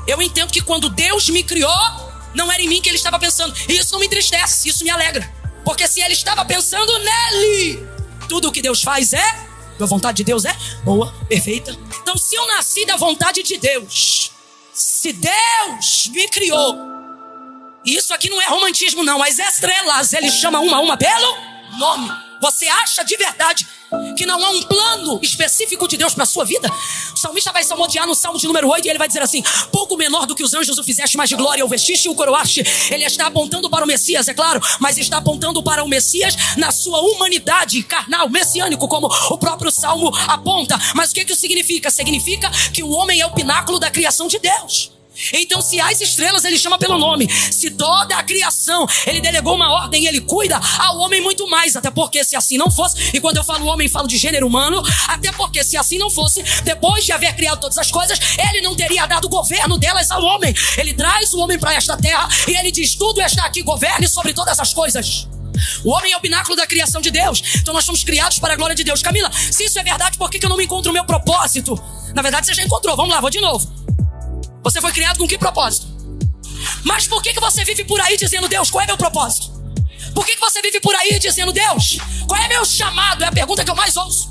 eu entendo que quando Deus me criou, não era em mim que Ele estava pensando. E isso não me entristece, isso me alegra. Porque se Ele estava pensando nele, tudo o que Deus faz a vontade de Deus é boa, perfeita. Então, se eu nasci da vontade de Deus, se Deus me criou, e isso aqui não é romantismo não, as estrelas, Ele chama uma a uma pelo nome. Você acha de verdade que não há um plano específico de Deus para a sua vida? O salmista vai salmodiar no Salmo de número 8 e ele vai dizer assim: pouco menor do que os anjos o fizeste, mais de glória o vestiste e o coroaste. Ele está apontando para o Messias, é claro, mas está apontando para o Messias na sua humanidade carnal, messiânico, como o próprio Salmo aponta. Mas o que isso significa? Significa que o homem é o pináculo da criação de Deus. Então, se as estrelas Ele chama pelo nome, se toda a criação Ele delegou uma ordem, Ele cuida ao homem muito mais. Até porque se assim não fosse, e quando eu falo homem, falo de gênero humano, até porque se assim não fosse, depois de haver criado todas as coisas, Ele não teria dado o governo delas ao homem. Ele traz o homem para esta terra e Ele diz: tudo está aqui, governe sobre todas as coisas. O homem é o pináculo da criação de Deus. Então nós somos criados para a glória de Deus. Camila, se isso é verdade, por que eu não me encontro o meu propósito? Na verdade você já encontrou, vamos lá, vou de novo. Você foi criado com que propósito? Mas por que você vive por aí dizendo: Deus, qual é meu propósito? Por que você vive por aí dizendo: Deus, qual é meu chamado? É a pergunta que eu mais ouço.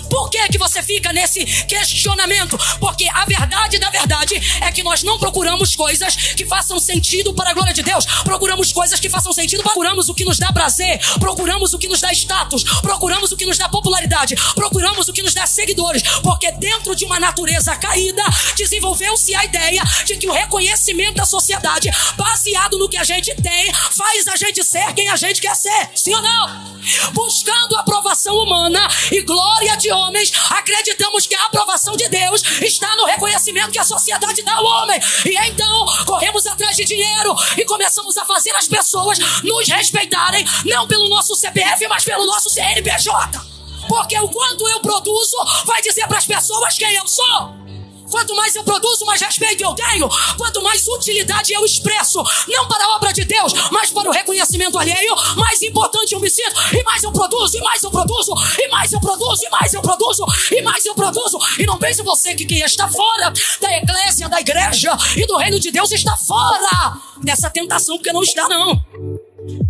Por que você fica nesse questionamento? Porque a verdade da verdade é que nós não procuramos coisas que façam sentido para a glória de Deus. Procuramos coisas que façam sentido. Procuramos o que nos dá prazer. Procuramos o que nos dá status. Procuramos o que nos dá popularidade. Procuramos o que nos dá seguidores. Porque dentro de uma natureza caída, desenvolveu-se a ideia de que o reconhecimento da sociedade, baseado no que a gente tem, faz a gente ser quem a gente quer ser. Sim ou não? Buscando a aprovação humana e glória de homens, acreditamos que a aprovação de Deus está no reconhecimento que a sociedade dá ao homem. E então corremos atrás de dinheiro e começamos a fazer as pessoas nos respeitarem, não pelo nosso CPF, mas pelo nosso CNPJ. Porque o quanto eu produzo vai dizer para as pessoas quem eu sou. Quanto mais eu produzo, mais respeito eu tenho. Quanto mais utilidade eu expresso, não para a obra de Deus, mas para o reconhecimento alheio, mais importante eu me sinto. E mais eu produzo, e mais eu produzo, e mais eu produzo, e mais eu produzo, e mais eu produzo. E não pense você que quem está fora da eclésia, da igreja e do reino de Deus está fora dessa tentação, porque não está, não.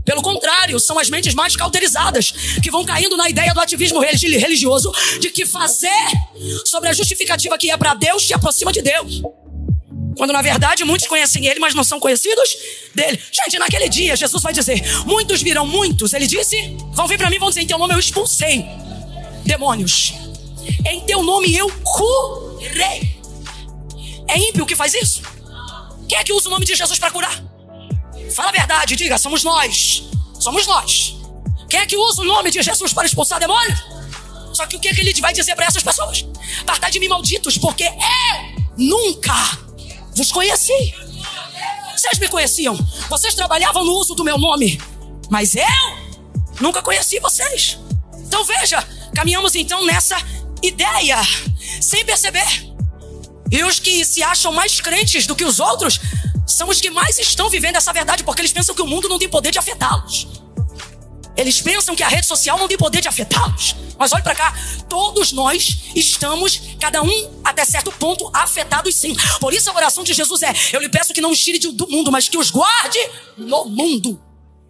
Pelo contrário, são as mentes mais cauterizadas que vão caindo na ideia do ativismo religioso de que fazer sobre a justificativa que é para Deus te aproxima de Deus. Quando na verdade muitos conhecem Ele, mas não são conhecidos dele. Gente, naquele dia Jesus vai dizer: muitos virão, muitos. Ele disse: vão vir para mim, vão dizer: em teu nome eu expulsei demônios. Em teu nome eu curei. É ímpio que faz isso? Quem é que usa o nome de Jesus para curar? Fala a verdade, diga: somos nós. Somos nós. Quem é que usa o nome de Jesus para expulsar demônios? Só que o que ele vai dizer para essas pessoas? Apartai de mim, malditos, porque eu nunca vos conheci. Vocês me conheciam, vocês trabalhavam no uso do meu nome, mas eu nunca conheci vocês. Então veja, caminhamos então nessa ideia, sem perceber. E os que se acham mais crentes do que os outros são os que mais estão vivendo essa verdade, porque eles pensam que o mundo não tem poder de afetá-los. Eles pensam que a rede social não tem poder de afetá-los. Mas olhe para cá, todos nós estamos, cada um até certo ponto, afetados sim. Por isso a oração de Jesus é: eu lhe peço que não os tire do mundo, mas que os guarde no mundo.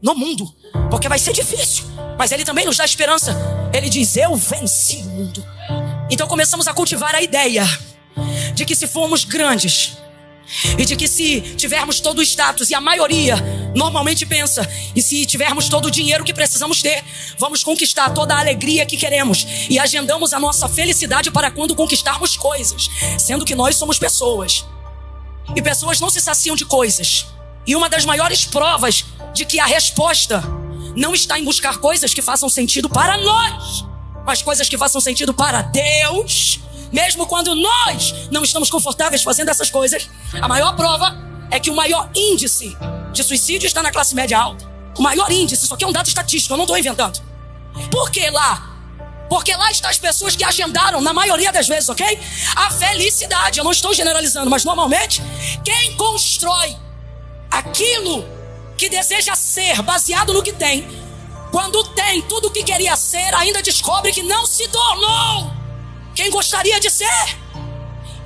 No mundo. Porque vai ser difícil, mas Ele também nos dá esperança. Ele diz: eu venci o mundo. Então começamos a cultivar a ideia de que se formos grandes, E de que se tivermos todo o status, e a maioria normalmente pensa, e se tivermos todo o dinheiro que precisamos ter, vamos conquistar toda a alegria que queremos. E agendamos a nossa felicidade para quando conquistarmos coisas. Sendo que nós somos pessoas. E pessoas não se saciam de coisas. E uma das maiores provas de que a resposta não está em buscar coisas que façam sentido para nós, mas coisas que façam sentido para Deus. Mesmo quando nós não estamos confortáveis fazendo essas coisas, a maior prova é que o maior índice de suicídio está na classe média alta. O maior índice, isso aqui é um dado estatístico, eu não estou inventando. Por que lá? Porque lá estão as pessoas que agendaram, na maioria das vezes, ok? A felicidade. Eu não estou generalizando, mas normalmente, quem constrói aquilo que deseja ser, baseado no que tem, quando tem tudo o que queria ser, ainda descobre que não se tornou quem gostaria de ser.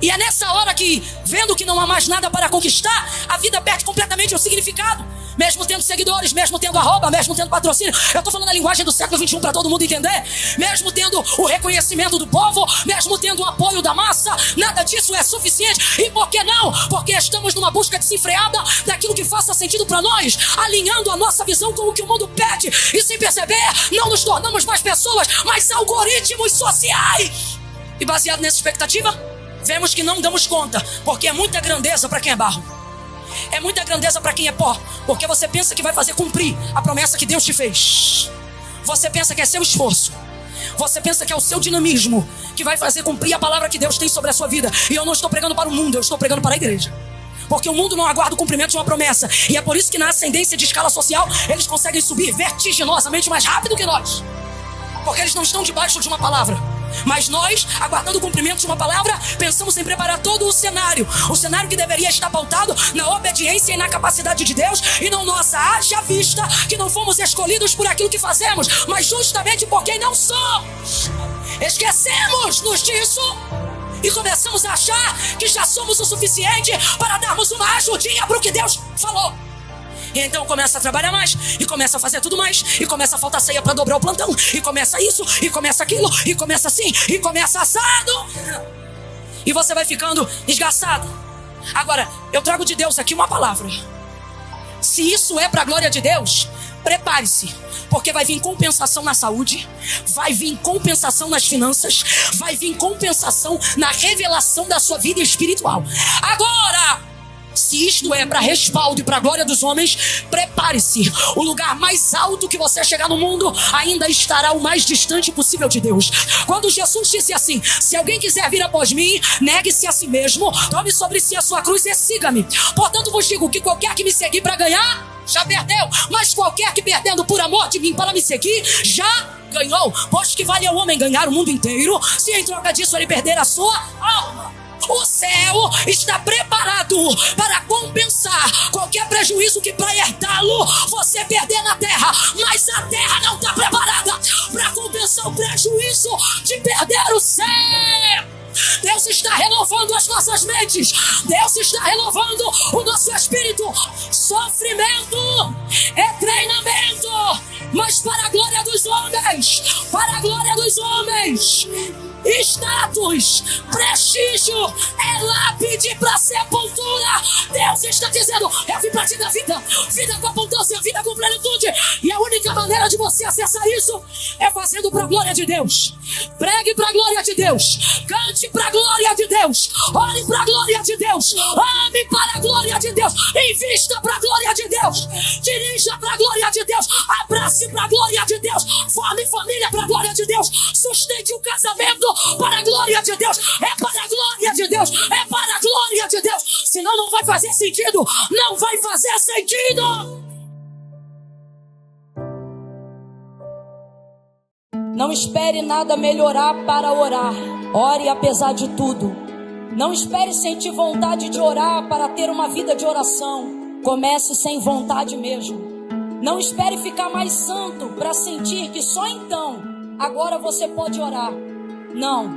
E é nessa hora que, vendo que não há mais nada para conquistar, a vida perde completamente o significado. Mesmo tendo seguidores, mesmo tendo arroba, mesmo tendo patrocínio. Eu estou falando a linguagem do século XXI para todo mundo entender. Mesmo tendo o reconhecimento do povo, mesmo tendo o apoio da massa, nada disso é suficiente. E por que não? Porque estamos numa busca desenfreada daquilo que faça sentido para nós, alinhando a nossa visão com o que o mundo pede. E sem perceber, não nos tornamos mais pessoas, mas algoritmos sociais. E baseado nessa expectativa, vemos que não damos conta, porque é muita grandeza para quem é barro. É muita grandeza para quem é pó, porque você pensa que vai fazer cumprir a promessa que Deus te fez. Você pensa que é seu esforço. Você pensa que é o seu dinamismo que vai fazer cumprir a palavra que Deus tem sobre a sua vida. E eu não estou pregando para o mundo, eu estou pregando para a igreja. Porque o mundo não aguarda o cumprimento de uma promessa. E é por isso que na ascendência de escala social, eles conseguem subir vertiginosamente mais rápido que nós. Porque eles não estão debaixo de uma palavra. Mas nós, aguardando o cumprimento de uma palavra, pensamos em preparar todo o cenário que deveria estar pautado na obediência e na capacidade de Deus, e não nossa. Haja vista que não fomos escolhidos por aquilo que fazemos, mas justamente por quem não somos. Esquecemos-nos disso e começamos a achar que já somos o suficiente para darmos uma ajudinha para o que Deus falou. E então começa a trabalhar mais, e começa a fazer tudo mais, e começa a faltar ceia para dobrar o plantão, e começa isso, e começa aquilo, e começa assim, e começa assado. E você vai ficando desgastado. Agora, eu trago de Deus aqui uma palavra. Se isso é para a glória de Deus, prepare-se, porque vai vir compensação na saúde, vai vir compensação nas finanças, vai vir compensação na revelação da sua vida espiritual. Agora, se isto é para respaldo e para a glória dos homens, prepare-se. O lugar mais alto que você chegar no mundo ainda estará o mais distante possível de Deus. Quando Jesus disse assim: se alguém quiser vir após mim, negue-se a si mesmo, tome sobre si a sua cruz e siga-me. Portanto vos digo que qualquer que me seguir para ganhar, já perdeu. Mas qualquer que perdendo por amor de mim para me seguir, já ganhou. Pois que vale ao homem ganhar o mundo inteiro, se em troca disso ele perder a sua alma. O céu está preparado para compensar qualquer prejuízo que para herdá-lo você perder na terra. Mas a terra não está preparada para compensar o prejuízo de perder o céu. Deus está renovando as nossas mentes. Deus está renovando o nosso espírito. Sofrimento é treinamento, mas para a glória dos homens. Para a glória dos homens. Status, prestígio é lápide para sepultura. Deus está dizendo: eu vim para te dar vida, vida com abundância, vida com plenitude. E a única maneira de você acessar isso é fazendo para a glória de Deus. Pregue para a glória de Deus, cante para a glória de Deus, ore para a glória de Deus, ame para a glória de Deus, invista para a glória de Deus, dirija para a glória de Deus, abrace para a glória de Deus, forme família para a glória de Deus, sustente o casamento para a glória de Deus. É para a glória de Deus, é para a glória de Deus. Senão não vai fazer sentido, não vai fazer sentido. Não espere nada melhorar para orar. Ore apesar de tudo. Não espere sentir vontade de orar para ter uma vida de oração. Comece sem vontade mesmo. Não espere ficar mais santo para sentir que só então agora você pode orar. Não.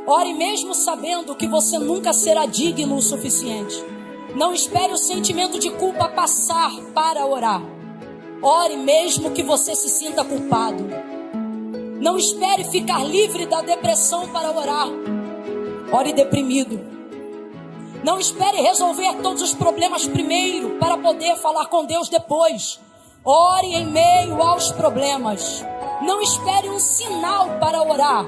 Ore mesmo sabendo que você nunca será digno o suficiente. Não espere o sentimento de culpa passar para orar. Ore mesmo que você se sinta culpado. Não espere ficar livre da depressão para orar. Ore deprimido. Não espere resolver todos os problemas primeiro para poder falar com Deus depois. Ore em meio aos problemas. Não espere um sinal para orar.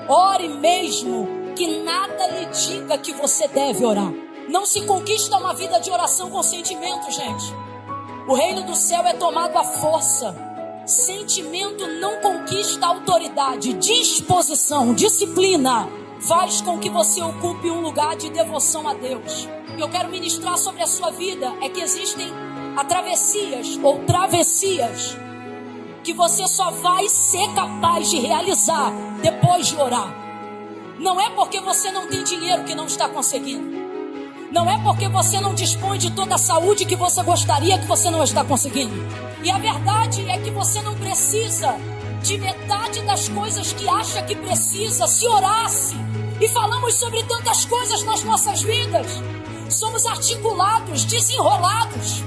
Ore mesmo que nada lhe diga que você deve orar. Não se conquista uma vida de oração com sentimento, gente. O reino do céu é tomado à força. Sentimento não conquista autoridade. Disposição, disciplina faz com que você ocupe um lugar de devoção a Deus. E eu quero ministrar sobre a sua vida é que existem travessias ou travessias que você só vai ser capaz de realizar depois de orar. Não é porque você não tem dinheiro que não está conseguindo. Não é porque você não dispõe de toda a saúde que você gostaria que você não está conseguindo. E a verdade é que você não precisa de metade das coisas que acha que precisa se orasse. E falamos sobre tantas coisas nas nossas vidas. Somos articulados, desenrolados,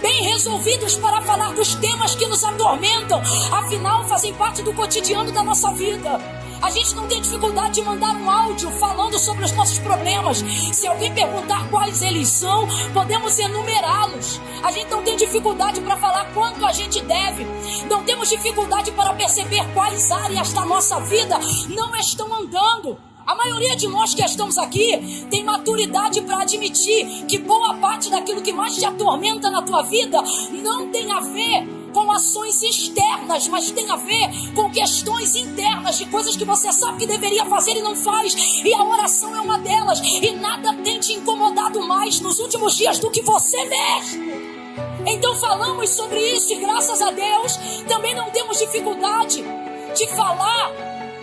bem resolvidos para falar dos temas que nos atormentam. Afinal, fazem parte do cotidiano da nossa vida. A gente não tem dificuldade de mandar um áudio falando sobre os nossos problemas. Se alguém perguntar quais eles são, podemos enumerá-los. A gente não tem dificuldade para falar quanto a gente deve. Não temos dificuldade para perceber quais áreas da nossa vida não estão andando. A maioria de nós que estamos aqui tem maturidade para admitir que boa parte daquilo que mais te atormenta na tua vida não tem a ver com ações externas, mas tem a ver com questões internas, de coisas que você sabe que deveria fazer e não faz. E a oração é uma delas. E nada tem te incomodado mais nos últimos dias do que você mesmo. Então falamos sobre isso e graças a Deus também não temos dificuldade de falar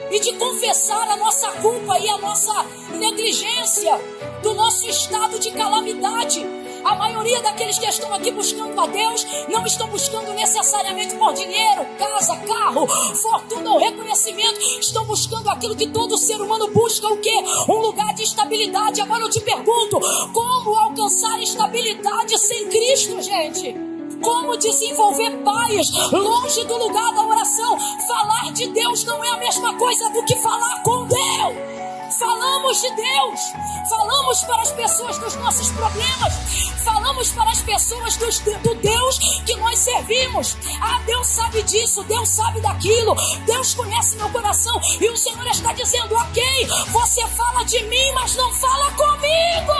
e de confessar a nossa culpa e a nossa negligência do nosso estado de calamidade. A maioria daqueles que estão aqui buscando a Deus não estão buscando necessariamente por dinheiro, casa, carro, fortuna ou reconhecimento. Estão buscando aquilo que todo ser humano busca, o quê? Um lugar de estabilidade. Agora eu te pergunto, como alcançar estabilidade sem Cristo, gente? Como desenvolver paz longe do lugar da oração? Falar de Deus não é a mesma coisa do que falar com Deus. Falamos de Deus, falamos para as pessoas dos nossos problemas, falamos para as pessoas do Deus que nós servimos. Ah, Deus sabe disso, Deus sabe daquilo, Deus conhece meu coração. E o Senhor está dizendo, ok, você fala de mim, mas não fala comigo.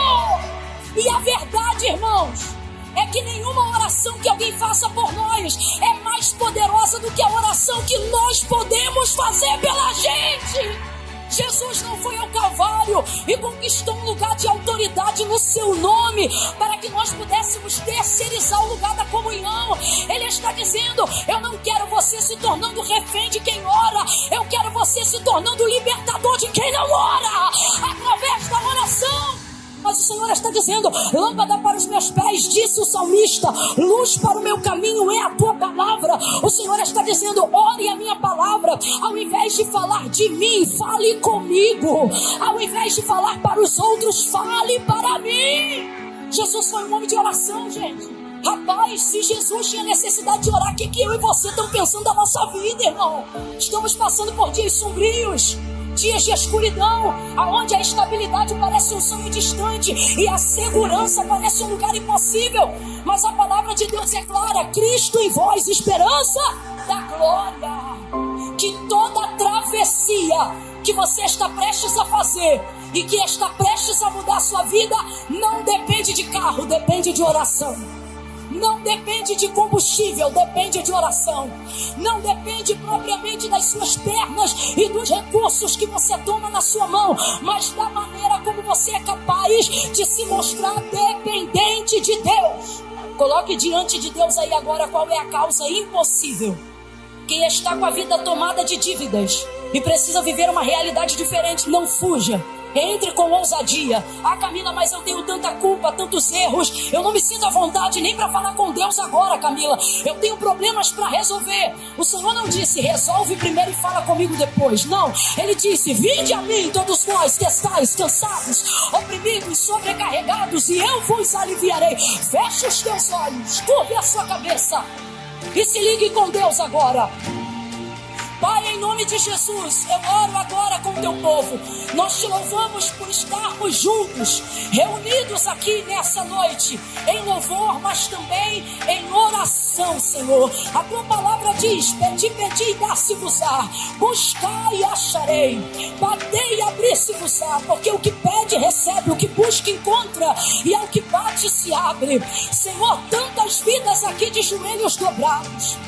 E a verdade, irmãos, é que nenhuma oração que alguém faça por nós é mais poderosa do que a oração que nós podemos fazer pela gente. Jesus não foi ao Calvário e conquistou um lugar de autoridade no seu nome para que nós pudéssemos terceirizar o lugar da comunhão. Ele está dizendo, eu não quero você se tornando refém de quem ora, eu quero você se tornando libertador de quem não ora, através da oração. Mas o Senhor está dizendo, lâmpada para os meus pés, disse o salmista, luz para o meu caminho é a tua palavra. O Senhor está dizendo, ore a minha palavra. Ao invés de falar de mim, fale comigo. Ao invés de falar para os outros, fale para mim. Jesus foi um homem de oração, gente. Rapaz, se Jesus tinha necessidade de orar, o que eu e você estamos pensando da nossa vida, irmão? Estamos passando por dias sombrios, dias de escuridão, aonde a estabilidade parece um sonho distante e a segurança parece um lugar impossível. Mas a palavra de Deus é clara, Cristo em vós, esperança da glória. Que toda travessia que você está prestes a fazer e que está prestes a mudar a sua vida, não depende de carro, depende de oração. Não depende de combustível, depende de oração. Não depende propriamente das suas pernas e dos recursos que você toma na sua mão, mas da maneira como você é capaz de se mostrar dependente de Deus. Coloque diante de Deus aí agora qual é a causa impossível. Quem está com a vida tomada de dívidas e precisa viver uma realidade diferente, não fuja. Entre com ousadia. Ah, Camila, mas eu tenho tanta culpa, tantos erros. Eu não me sinto à vontade nem para falar com Deus agora, Camila. Eu tenho problemas para resolver. O Senhor não disse, resolve primeiro e fala comigo depois. Não, Ele disse, vinde a mim todos vós que estáis cansados, oprimidos, sobrecarregados, e eu vos aliviarei. Feche os teus olhos, curve a sua cabeça e se ligue com Deus agora. Pai, em nome de Jesus, eu oro agora com o teu povo. Nós te louvamos por estarmos juntos, reunidos aqui nessa noite, em louvor, mas também em oração, Senhor. A tua palavra diz: pedi, pedi e dar-se-vos-á, buscai e acharei, batei e abrir-se-vos-á, porque o que pede recebe, o que busca encontra, e ao que bate se abre. Senhor, tantas vidas aqui de joelhos dobrados,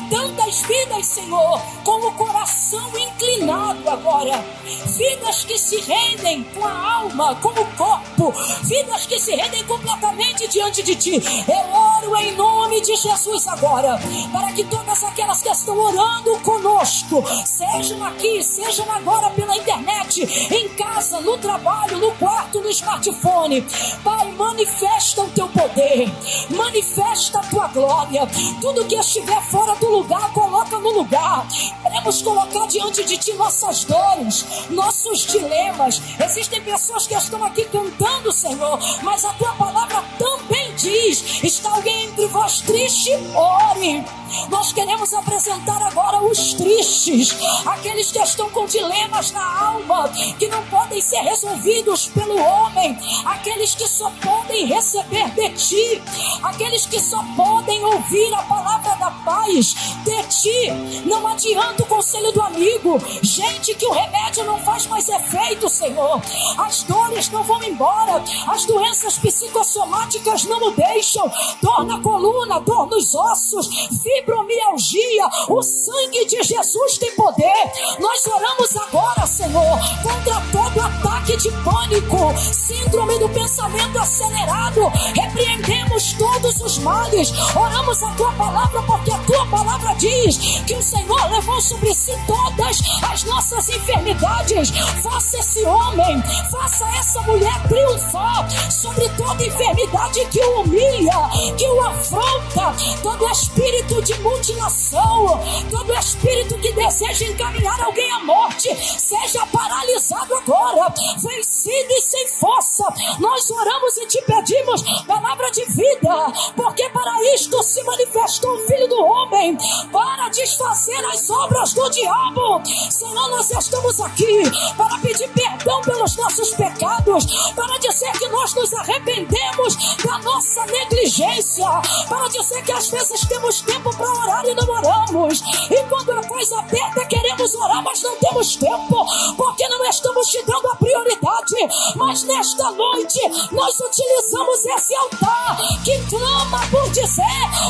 tantas vidas, Senhor, com o coração inclinado agora, vidas que se rendem com a alma, com o corpo, vidas que se rendem completamente diante de Ti. Eu oro em nome de Jesus agora, para que todas aquelas que estão orando conosco, sejam aqui, sejam agora pela internet, em casa, no trabalho, no quarto, no smartphone, Pai, manifesta o Teu poder, manifesta a Tua glória. Tudo que estiver fora do lugar, coloca no lugar. Queremos colocar diante de Ti nossas dores, nossos dilemas. Existem pessoas que estão aqui cantando, Senhor, mas a Tua palavra também diz: está alguém entre vós triste? Ore. Nós queremos apresentar agora os tristes, aqueles que estão com dilemas na alma, que não podem ser resolvidos pelo homem, aqueles que só podem receber de Ti, aqueles que só podem ouvir a palavra da paz de Ti. Não adianta o conselho do amigo, gente, que o remédio não faz mais efeito, Senhor. As dores não vão embora, as doenças psicossomáticas não o deixam, dor na coluna, dor nos ossos, fibromialgia. O sangue de Jesus tem poder. Nós oramos agora, Senhor, contra todo ataque de pânico, síndrome do pensamento acelerado. Repreendemos todos os males. Oramos a Tua palavra, porque a Tua palavra diz que o Senhor levou sobre si todas as nossas enfermidades. Faça esse homem, faça essa mulher triunfar sobre toda enfermidade que o humilha, que o afronta, todo espírito de mutilação, todo espírito que deseja encaminhar alguém à morte, seja paralisado agora, vencido e sem força. Nós oramos e Te pedimos palavra de vida, porque para isto se manifestou o Filho do Homem, para desfazer as obras do diabo. Senhor, nós estamos aqui para pedir perdão pelos nossos pecados, para dizer que nós nos arrependemos da nossa negligência, para dizer que às vezes temos tempo para orar e não oramos, e quando a coisa aperta queremos orar, mas não temos tempo, porque não estamos Te dando a prioridade. Mas nesta noite nós utilizamos esse altar que clama por dizer: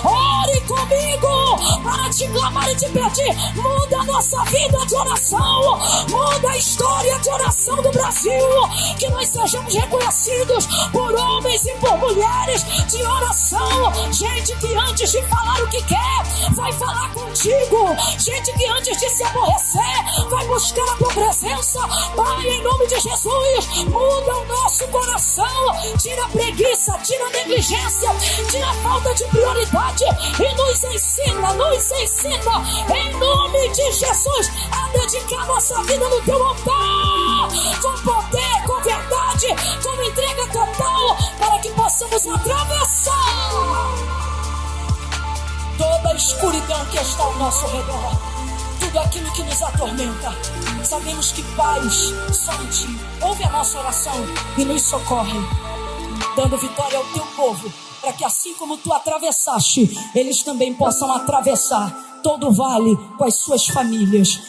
ore comigo, para Te clamar e Te pedir. Muda a nossa vida de oração, muda a história de oração do Brasil, que nós sejamos reconhecidos por homens e por mulheres de oração, gente que antes de falar o que quer, vai falar contigo, gente que antes de se aborrecer, vai buscar a Tua presença. Pai, em nome de Jesus, muda o nosso coração, tira a preguiça, tira a negligência, tira a falta de prioridade e nos ensina, em nome de Jesus, a dedicar nossa vida no Teu altar, com poder, com verdade, com entrega total, para que possamos atravessar toda a escuridão que está ao nosso redor, tudo aquilo que nos atormenta. Sabemos que paz só em Ti. Ouve a nossa oração e nos socorre, dando vitória ao Teu povo, para que assim como Tu atravessaste, eles também possam atravessar todo o vale com as suas famílias.